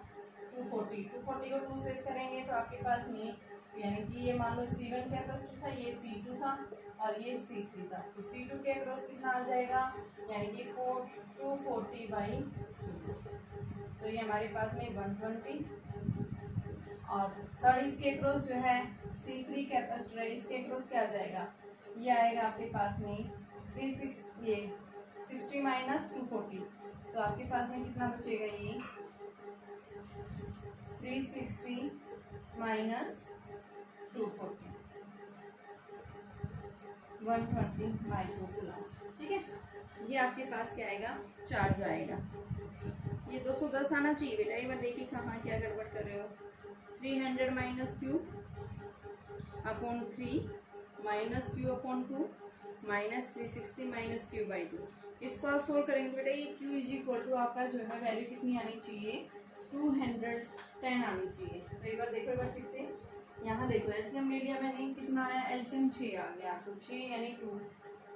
S1: 240 को 2 से करेंगे तो आपके पास में, यानी कि ये मान लो C1 कैपेसिटर था, ये C2 था और ये C3 था, तो C2 के क्रॉस कितना आ जाएगा, यानी कि 240 बाई 2, तो ये हमारे पास में 120। और थर्ड इसके क्रॉस जो है C3 कैपेसिटर है, इसके क्रॉस क्या आ जाएगा, ये आएगा आपके पास में 60 माइनस 240, तो आपके पास में कितना बचेगा, ये 360 माइनस 240, 120 माइक्रोकुलम, ठीक है। ये आपके पास क्या आएगा, चार्ज आएगा। ये 210 आना चाहिए बेटा, एक बार देखिए कहाँ क्या गड़बड़ कर रहे हो। 300 minus Q upon 3 minus Q upon 2 minus 360 minus Q by 2, इसको आप सोल्व करेंगे बेटा, ये क्यू इज इक्वल टू आपका जो है वैल्यू कितनी आनी चाहिए, 210 आनी चाहिए। तो एक बार देखो, एक बार फिर से यहाँ देखो, एलसीएम ले लिया मैंने, कितना आया, एलसीएम 6 आ गया, तो 6 यानी 2,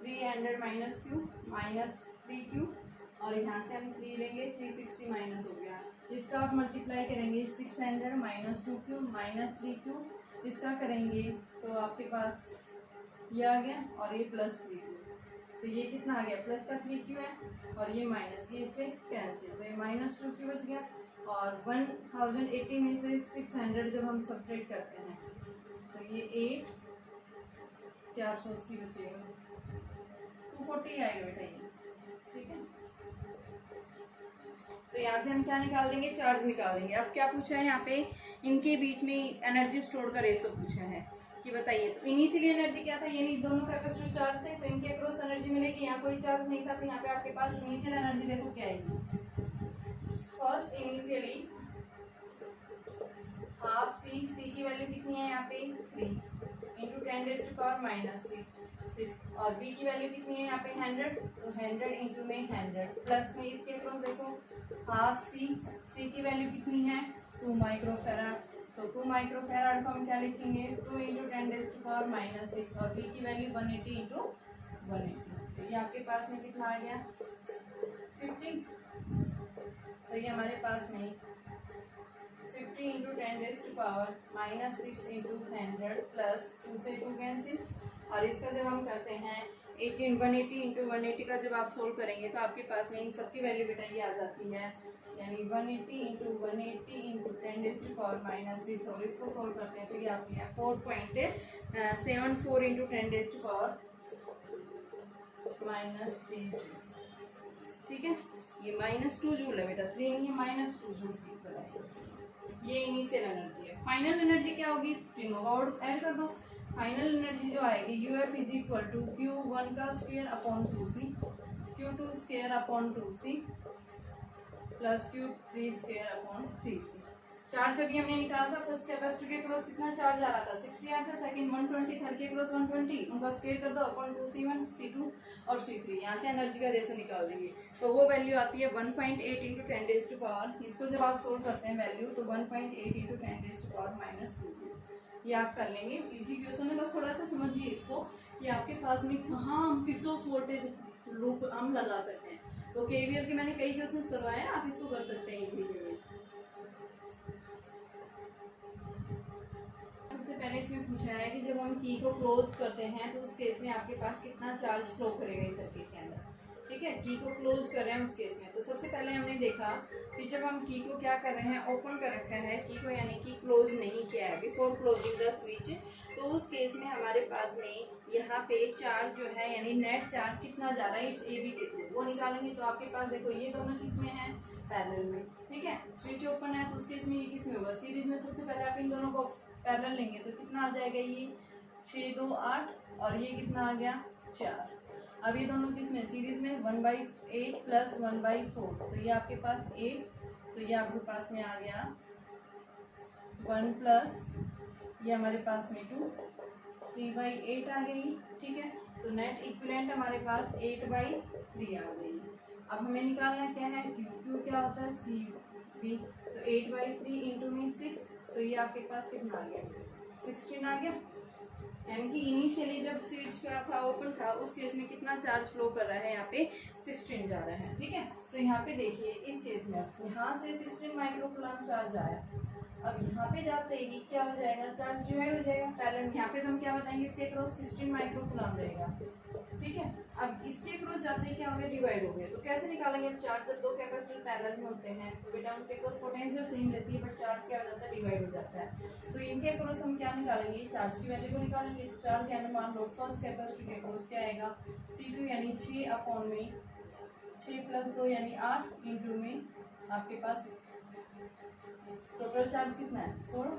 S1: 300 माइनस क्यू माइनस 3q, और यहाँ से हम 3 लेंगे, 360 माइनस हो गया, इसका आप मल्टीप्लाई करेंगे 600 माइनस 2q माइनस 3q, इसका करेंगे तो आपके पास ये आ गया, और ये प्लस 3q, तो ये कितना आ गया, प्लस का 3q है और ये माइनस, ये इससे कैंसिल, तो ये माइनस 2q बच गया। और 1080 में से 600 जब हम सब्ट्रैक्ट करते हैं तो ये 8 480 बचेगा, 240 आएगा बेटा ये, ठीक है। तो यहाँ से हम क्या निकाल देंगे, चार्ज निकाल देंगे। अब क्या पूछा है यहाँ पे, इनके बीच में एनर्जी स्टोर का रेशो पूछा है कि बताइए, तो इनिशियली एनर्जी क्या था, यानी दोनों कैपेसिटर चार्ज थे तो इनके अक्रॉस एनर्जी मिलेगी, यहाँ कोई चार्ज नहीं था, तो यहाँ पे आपके पास इनिशियल एनर्जी देखो क्या आएगी, फर्स्ट इनिशियली हाफ सी की वैल्यू कितनी है यहाँ पे 3 इंटू 10⁻⁻⁻⁶, और बी की वैल्यू कितनी है यहाँ पे 100, तो 100 इंटू में 100 प्लस में इसके क्रॉस देखो हाफ सी की वैल्यू कितनी है 2 माइक्रोफेराड। तो 2 माइक्रोफेराड को हम क्या लिखेंगे, 2 इंटू 10⁻⁻6 और V की वैल्यू 180 इंटू 180। तो ये आपके पास में कितना आ गया 50। तो ये हमारे पास में 50 इंटू 10⁻⁻6 इंटू 100 प्लस 2 से 2 कैंसिल। और इसका जब हम करते हैं 180 इंटू 180 का जब आप सोल्व करेंगे तो आपके पास में इन सबकी वैल्यू बेटा ये आ जाती है, यानी 180 इंटू 180 इंटू 10⁻⁻6 और इसको सोल्व करते हैं तो ये आती है 4.74 इंटू 10⁻⁻3 जूल। ठीक है, ये -2 जूल है बेटा, 3 नहीं है, -2 जूल की तरह। ये इनिशियल एनर्जी है। फाइनल एनर्जी क्या होगी, तीनों का और ऐड कर दो। फाइनल एनर्जी जो आएगी UF is equal to Q1 का square upon 2C, Q2 square upon 2C plus Q3 square upon 3C। Charge अभी हमने निकाला था, फर्स्ट कैपेसिटर के क्रॉस कितना चार्ज आ रहा था 60 आ था, सेकंड 120, थर्ड के क्रॉस 120, उनका स्क्वायर कर दो अपॉन 2C1 C2 और C3। यहाँ से एनर्जी का रेशो निकाल देंगे तो वो वैल्यू आती है 1.8 इंटू 10⁻⁻। इसको जब आप सोल्व करते हैं वैल्यू तो 1.8 इंटू 10⁻⁻2। ये आप कर लेंगे, इजी क्वेश्चन है, बस थोड़ा सा समझिए इसको कि आपके पास में कहाँ हम किरचॉफ वोल्टेज लूप हम लगा सकते हैं। तो केवीएल के मैंने कई क्वेश्चंस करवाए हैं, आप इसको कर सकते हैं इजी वे में। सबसे पहले इसमें पूछा है कि जब हम की को क्लोज करते हैं तो उस केस में आपके पास कितना चार्ज फ्लो करेगा इस सर्किट के अंदर। ठीक है, की को क्लोज कर रहे हैं उस केस में। तो सबसे पहले हमने देखा कि जब हम की को क्या कर रहे हैं, ओपन कर रखा है की को, यानी कि क्लोज नहीं किया है बिफोर क्लोजिंग द स्विच, तो उस केस में हमारे पास में यहाँ पे चार्ज जो है यानी नेट चार्ज कितना जा रहा है इस AB के थ्रू, वो निकालेंगे। तो आपके पास देखो ये दोनों किस में है, पैरेलल में। ठीक है, स्विच ओपन है तो उस केस में ये किस में होगा, सीरीज में। सबसे पहले आप इन दोनों को पैरेलल लेंगे तो कितना आ जाएगा, ये 6 2 8 और ये कितना आ गया 4। अब ये दोनों किस में, सीरीज में 1/8 प्लस 1/4, तो ये आपके पास 8, तो ये आपके पास में आ गया 1 प्लस ये हमारे पास में 2, 3/8 आ गई। ठीक है, तो नेट इक्विवेलेंट हमारे पास 8/3 आ गई। अब हमें निकालना क्या है, क्यू क्या होता है CB, तो 8/3 इंटू में 6, तो ये आपके पास कितना आ गया 16 आ गया। यानी कि इनिशियली जब स्विच का था ओपन था उस केस में कितना चार्ज फ्लो कर रहा है, यहाँ पे 16 जा रहा है। ठीक है, तो यहाँ पे देखिए इस केस में यहाँ से 16 माइक्रोकूलम चार्ज आया। अब यहाँ पे जाते ही क्या हो जाएगा, चार्ज डिवाइड हो जाएगा पैरेलल। यहाँ पे तो हम क्या बताएंगे, इसके क्रॉस 16 माइक्रोकूलम रहेगा। ठीक है, अब इसके क्रॉस जाते ही क्या हो गया, डिवाइड हो गया। तो कैसे निकालेंगे चार्ज, जब दो कैपेसिटर पैरेलल में होते हैं तो बेटा उनके क्रॉस पोटेंशियल सेम रहती है, बट चार्ज क्या हो जाता है, डिवाइड हो जाता है। तो इनके क्रॉस हम क्या निकालेंगे, चार्ज की वैल्यू को निकालेंगे। तो चार्ज यानी मान लो फर्स्ट कैपेसिटर के क्रॉस क्या आएगा, C2 यानी 6 अपॉन में 6 प्लस 2 यानी 8 इंटू में आपके पास टोटल चार्ज कितना है 16,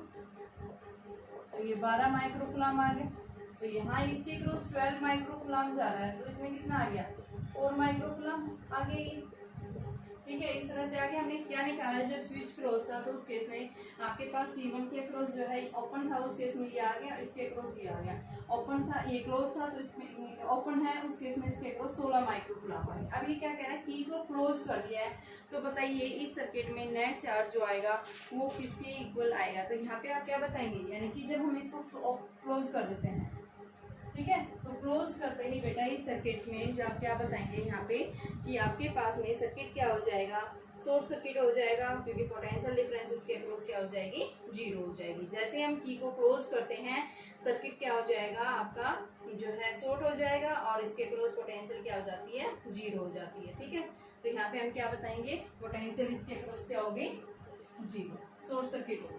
S1: तो ये 12 माइक्रोकूलम आ गया। तो यहाँ इसके क्रॉस 12 माइक्रोकूलम जा रहा है, तो इसमें कितना आ गया 4 माइक्रोकूलम आ गई। ठीक है, इस तरह से आगे हमने क्या निकाला है, जब स्विच क्लोज था तो उस केस में आपके पास C1 के क्रॉस जो है ओपन था, उस केस में ये आ गया, इसके क्रॉस ये आ गया। ओपन था, ये क्लोज था तो इसमें ओपन है, उस केस में इसके क्रॉस 16 माइक्रोकूलम आ गया। अब ये क्या कह रहा है, की को क्लोज कर दिया है, तो बताइए इस सर्किट में नेट चार्ज जो आएगा वो किसके इक्वल आएगा। तो यहाँ पे आप क्या बताएंगे, यानी कि जब हम इसको क्लोज कर देते हैं, ठीक है, तो क्लोज करते ही बेटा इस सर्किट में जब क्या बताएंगे यहाँ पे कि आपके पास में सर्किट क्या हो जाएगा, शॉर्ट सर्किट हो जाएगा, क्योंकि पोटेंशियल डिफरेंस इसके अक्रॉस क्या हो जाएगी, 0 हो जाएगी। जैसे हम की को क्लोज करते हैं सर्किट क्या हो जाएगा आपका जो है शॉर्ट हो जाएगा और इसके अक्रॉस पोटेंशियल क्या हो जाती है, 0 हो जाती है। ठीक है, तो यहाँ पे हम क्या बताएंगे, पोटेंशियल इसके अक्रॉस क्या होगी 0, शॉर्ट सर्किट हो गई।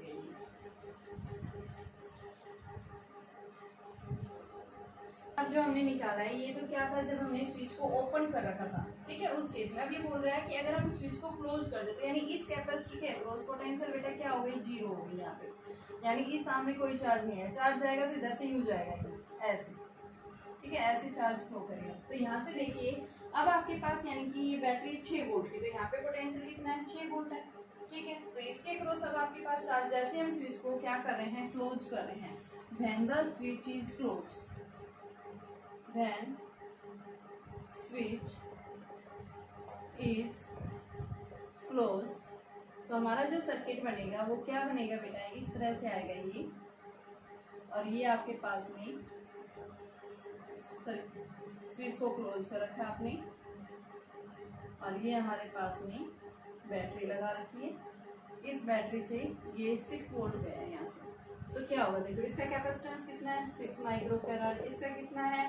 S1: अब जो हमने निकाला है ये तो क्या था, जब हमने स्विच को ओपन कर रखा था। ठीक है, उस केस में अब ये बोल रहा है कि अगर हम स्विच को क्लोज कर दे तो यानी इस कैपेसिटर के अक्रॉस पोटेंशियल बेटा क्या हो गई, 0 हो गई यहाँ पे। यानी कि सामने कोई चार्ज नहीं है, चार्ज जाएगा तो इधर से यूज जाएगा ऐसे। ठीक है, ऐसे चार्ज फ्लो करेगा। तो यहाँ से देखिए अब आपके पास यानी कि ये बैटरी 6 वोल्ट की, तो यहाँ पे पोटेंशियल कितना है 6 वोल्ट है। ठीक है, तो इसके अक्रॉस अब आपके पास चार्ज, जैसे हम स्विच को क्या कर रहे हैं, क्लोज कर रहे हैं, when the switch is close, when switch is closed, तो हमारा जो सर्किट बनेगा वो क्या बनेगा बेटा, इस तरह से आएगा ये, और ये आपके पास में स्विच को क्लोज कर रखा है आपने, और ये हमारे पास में बैटरी लगा रखी है। इस बैटरी से ये 6 वोल्ट गया है यहाँ से, तो क्या होगा देखो, इसका कैपेसिटेंस कितना है 6 माइक्रोफेराड, इसका कितना है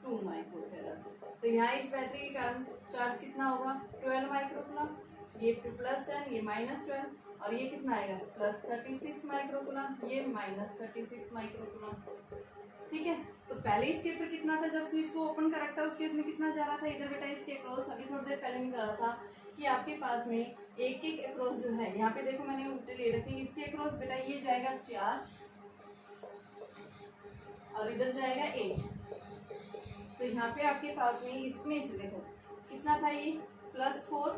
S1: 2 माइक्रोफेराड। तो यहाँ इस बैटरी के कारण चार्ज कितना होगा 12 माइक्रोकूलम, ये +10 ये -12, और ये कितना आएगा +36 माइक्रोकूलम, ये -36 माइक्रोकूलम। ठीक है, तो पहले इसके ऊपर कितना था, जब स्विच को ओपन कर रखा था उस केस में कितना जा रहा था इधर बेटा इसके अक्रॉस, अभी थोड़ी देर पहले निकाला था कि आपके पास में एक अक्रॉस जो है, यहाँ पे देखो मैंने उल्टे ले रखी, इसके अक्रॉस बेटा ये जाएगा 4 और इधर जाएगा 8। तो यहाँ पे आपके पास में इसमें से देखो कितना था ये +4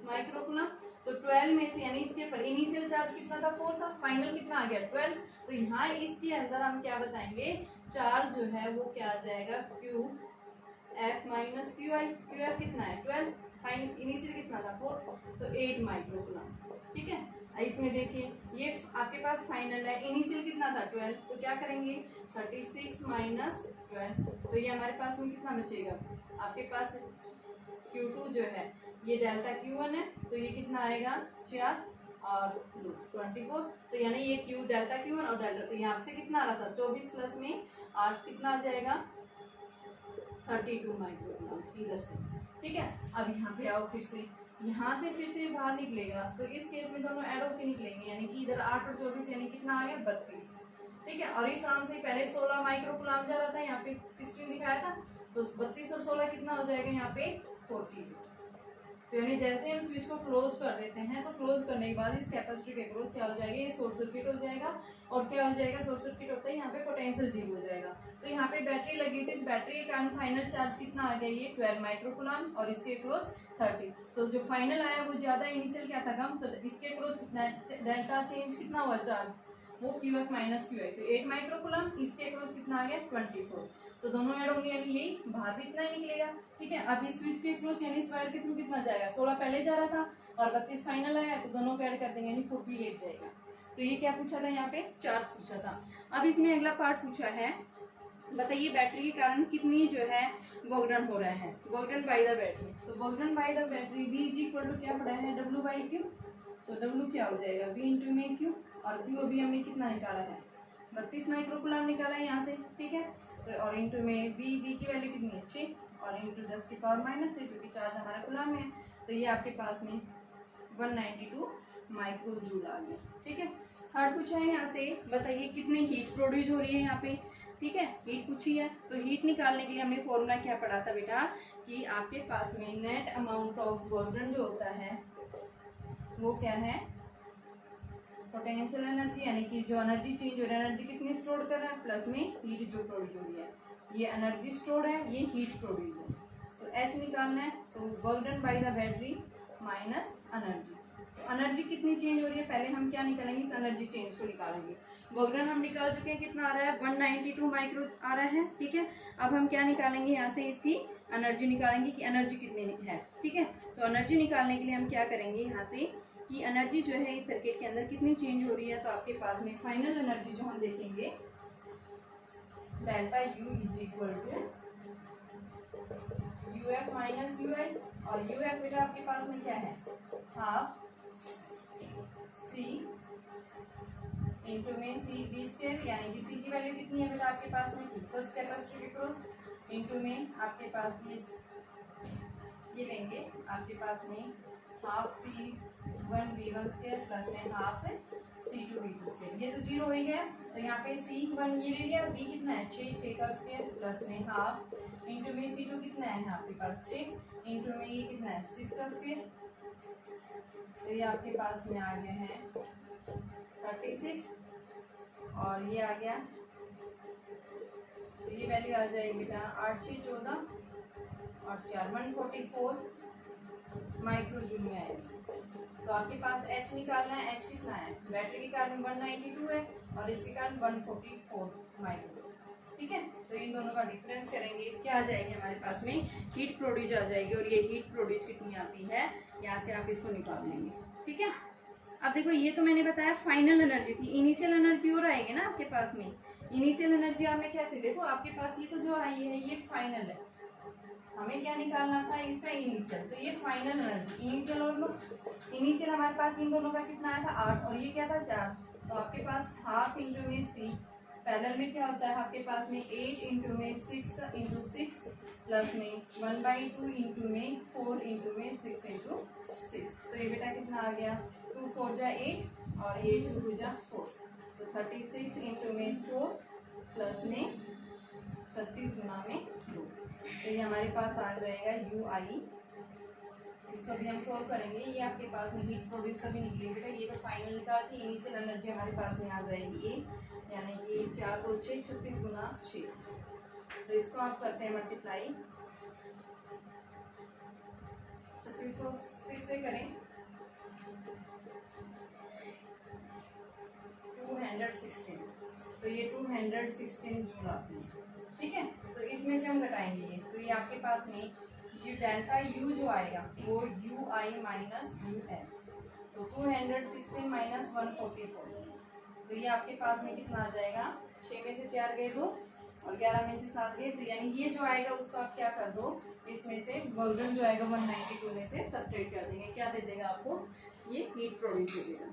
S1: माइक्रोकूलम, तो 12 में से यानी इसके ऊपर इनिशियल चार्ज कितना था 4 था, फाइनल कितना आ गया 12। तो यहाँ इसके अंदर हम क्या बताएंगे, चार्ज जो है वो क्या आ जाएगा QF माइनस QI, QF कितना है 12, फाइन इनिशियल कितना था 4, तो 8 माइक्रोकूलम। ठीक है, इसमें देखिए ये आपके पास फाइनल है, इनिशियल कितना था 12, तो क्या करेंगे 36 माइनस 12, तो ये हमारे पास में कितना बचेगा, आपके पास Q2 जो है ये डेल्टा Q1 है, तो ये कितना आएगा 4 और 2 24, तो यानी ये Q डेल्टा Q1 और डेल्टा, तो यहाँ से कितना आ रहा था 24 प्लस में 8 कितना आ जाएगा 32 माइक्रोकूलम इधर से। ठीक है, अब यहाँ पे आओ, फिर से यहाँ से फिर से बाहर निकलेगा, तो इस केस में दोनों ऐड होकर निकलेंगे, यानी कि इधर 8 और 24 यानी कितना आ गया 32। ठीक है, और इस आर्म से पहले 16 माइक्रोकूलम जा रहा था, यहाँ पे 16 दिखाया था, तो 32 और 16 कितना हो जाएगा यहाँ पे 40। तो यानी जैसे हम स्विच को क्लोज कर देते हैं, तो क्लोज करने के बाद इस कैपेसिटर के अक्रॉस क्या हो जाएगा, ये शॉर्ट सर्किट हो जाएगा, और क्या हो जाएगा शॉर्ट सर्किट होता है यहाँ पे पोटेंशियल 0 हो जाएगा। तो यहाँ पे बैटरी लगी थी, इस बैटरी के कारण फाइनल चार्ज कितना आ गया ये 12 माइक्रोकूलम और इसके अक्रॉस 30। तो जो फाइनल आया वो ज्यादा, इनिशियल क्या था कम, तो इसके अक्रॉस डेल्टा चेंज कितना हुआ चार्ज, वो QF माइनस QI, तो 8 माइक्रोकूलम, इसके अक्रॉस कितना आ गया 24, तो दोनों ऐड होंगे यानी यही बाहर भी इतना ही निकलेगा। ठीक है, अब इस स्विच के अक्रॉस यानी इस वायर के थ्रू कितना जाएगा 16 पहले जा रहा था और 32 फाइनल आया, तो दोनों को ऐड कर देंगे यानी 48 जाएगा। तो ये क्या पूछा था यहाँ पे चार्ज पूछा था। अब इसमें अगला पार्ट पूछा है, बताइए बैटरी के कारण कितनी जो है वोगडन हो रहा है, वोगडन बाय द बैटरी। तो वोगडन by the battery V equal to क्या पड़ा है W/Q, तो W क्या हो जाएगा V इंटू में Q, और Q अभी हमने कितना निकाला है 32 माइक्रोकूलम निकाला है यहाँ से। ठीक है, तो और इंटू में V की वैल्यू कितनी है 6 और इंटू 10 की पावर -6, क्योंकि चार्ज हमारा कूलम में है, तो ये आपके पास में 192 माइक्रो जूल आ गया। ठीक है, थर्ड पूछा है यहाँ से, बताइए कितनी हीट प्रोड्यूस हो रही है यहाँ पे। ठीक है, हीट पूछी है, तो हीट निकालने के लिए हमने फॉर्मूला क्या पढ़ा था बेटा, कि आपके पास में नेट अमाउंट ऑफ वर्क जो होता है वो क्या है पोटेंशियल एनर्जी, यानी कि जो एनर्जी चेंज हो रहा है, एनर्जी कितनी स्टोर कर रहा है, प्लस में हीट जो प्रोड्यूस हो रही है, ये एनर्जी स्टोर है, ये हीट प्रोड्यूस है। तो H निकालना है, तो work done by the battery minus energy. तो एनर्जी कितनी चेंज हो रही है, पहले हम क्या निकालेंगे इस एनर्जी चेंज को निकालेंगे। वर्क डन हम निकाल चुके हैं, कितना आ रहा है 192 माइक्रो आ रहा है। ठीक है, अब हम क्या निकालेंगे यहाँ से, इसकी एनर्जी निकालेंगे कि एनर्जी कितनी है। ठीक है, तो एनर्जी निकालने के लिए हम क्या करेंगे यहाँ से कि एनर्जी जो है इस सर्किट के अंदर कितनी चेंज हो रही है, तो आपके पास में फाइनल एनर्जी जो हम देखेंगे delta U is equal to UF minus UI, और UF बेटा आपके पास में क्या है हाफ C इंटू में C/V², यानी कि C की वैल्यू कितनी है बेटा आपके पास में फर्स्ट कैपेसिटर के क्रॉस, इंटू में आपके पास ये लेंगे आपके पास में हाफ C1V1² प्लस में हाफ C2V2², ये तो 0 हो ही गया, तो यहाँ पे C1 ये ले लिया, V कितना है 6 का स्क्वायर प्लस में हाफ, इंटू में C2 कितना है आपके पास 6, इंटू में ये कितना है 6 का स्क्वायर, तो ये आपके पास में आ गया है 36, और ये आ गया, तो ये वैल्यू आ जाएगी बेटा 8 6 14 और 4 144 माइक्रो जूल में आएगी। तो आपके पास H निकालना है, H कितना है बैटरी के कारण 192 है और इसके कारण 144 माइक्रो। ठीक है, तो इन दोनों का डिफरेंस करेंगे, क्या आ जाएगी हमारे पास में हीट प्रोड्यूस आ जाएगी, और ये हीट प्रोड्यूस कितनी आती है यहाँ से आप इसको निकाल लेंगे। ठीक है, अब देखो ये तो मैंने बताया फाइनल एनर्जी थी, इनिशियल एनर्जी और आएगी ना आपके पास में। इनिशियल एनर्जी हमें कैसे, देखो आपके पास ये तो जो आई है ये फाइनल है, हमें क्या निकालना था इसका इनिशियल, तो ये फाइनल एनर्जी इनिशियल और लो। इनिशियल हमारे पास इन दोनों का कितना आया था 8 और ये क्या था चार्ज, तो आपके पास हाफ इंटू में सी, पैरेलल में क्या होता है आपके पास में 8 इंटू में 6 इंटू 6 प्लस में 1/2 इंटू में 4 इंटू में 6 इंटू 6, तो ये बेटा कितना आ गया 2 4 जा 8 और ये 2 2 जा 4, तो 36 इंटू में 4 प्लस में 36 गुना में 2, तो ये हमारे पास आ जाएगा यू आई। इसको भी हम सोल्व करेंगे, ये आपके पास में हीट प्रोड्यूस कभी निकलेगी बेटा, ये तो फाइनल निकाल थी, इनिशियल एनर्जी हमारे पास में आ जाएगी ये, यानी कि 4 2 6 36 गुना 6, तो इसको आप करते हैं मल्टीप्लाई, 36 को 6 से करें 216, तो ये 216 जूल आती है, ठीक है। तो इसमें से हम घटाएंगे ये, तो ये आपके पास में ये डेल्टा यू जो आएगा वो you I minus U L, तो 216 माइनस 144, तो ये आपके पास में कितना आ जाएगा, 6 में से 4 गए 2 और 11 में से 7 गए, तो यानी ये जो आएगा उसको आप क्या कर दो, इसमें से वर्जन जो आएगा 192 में से सब्ट्रैक्ट कर देंगे, क्या दे देगा आपको, ये हीट प्रोड्यूस दे देगा।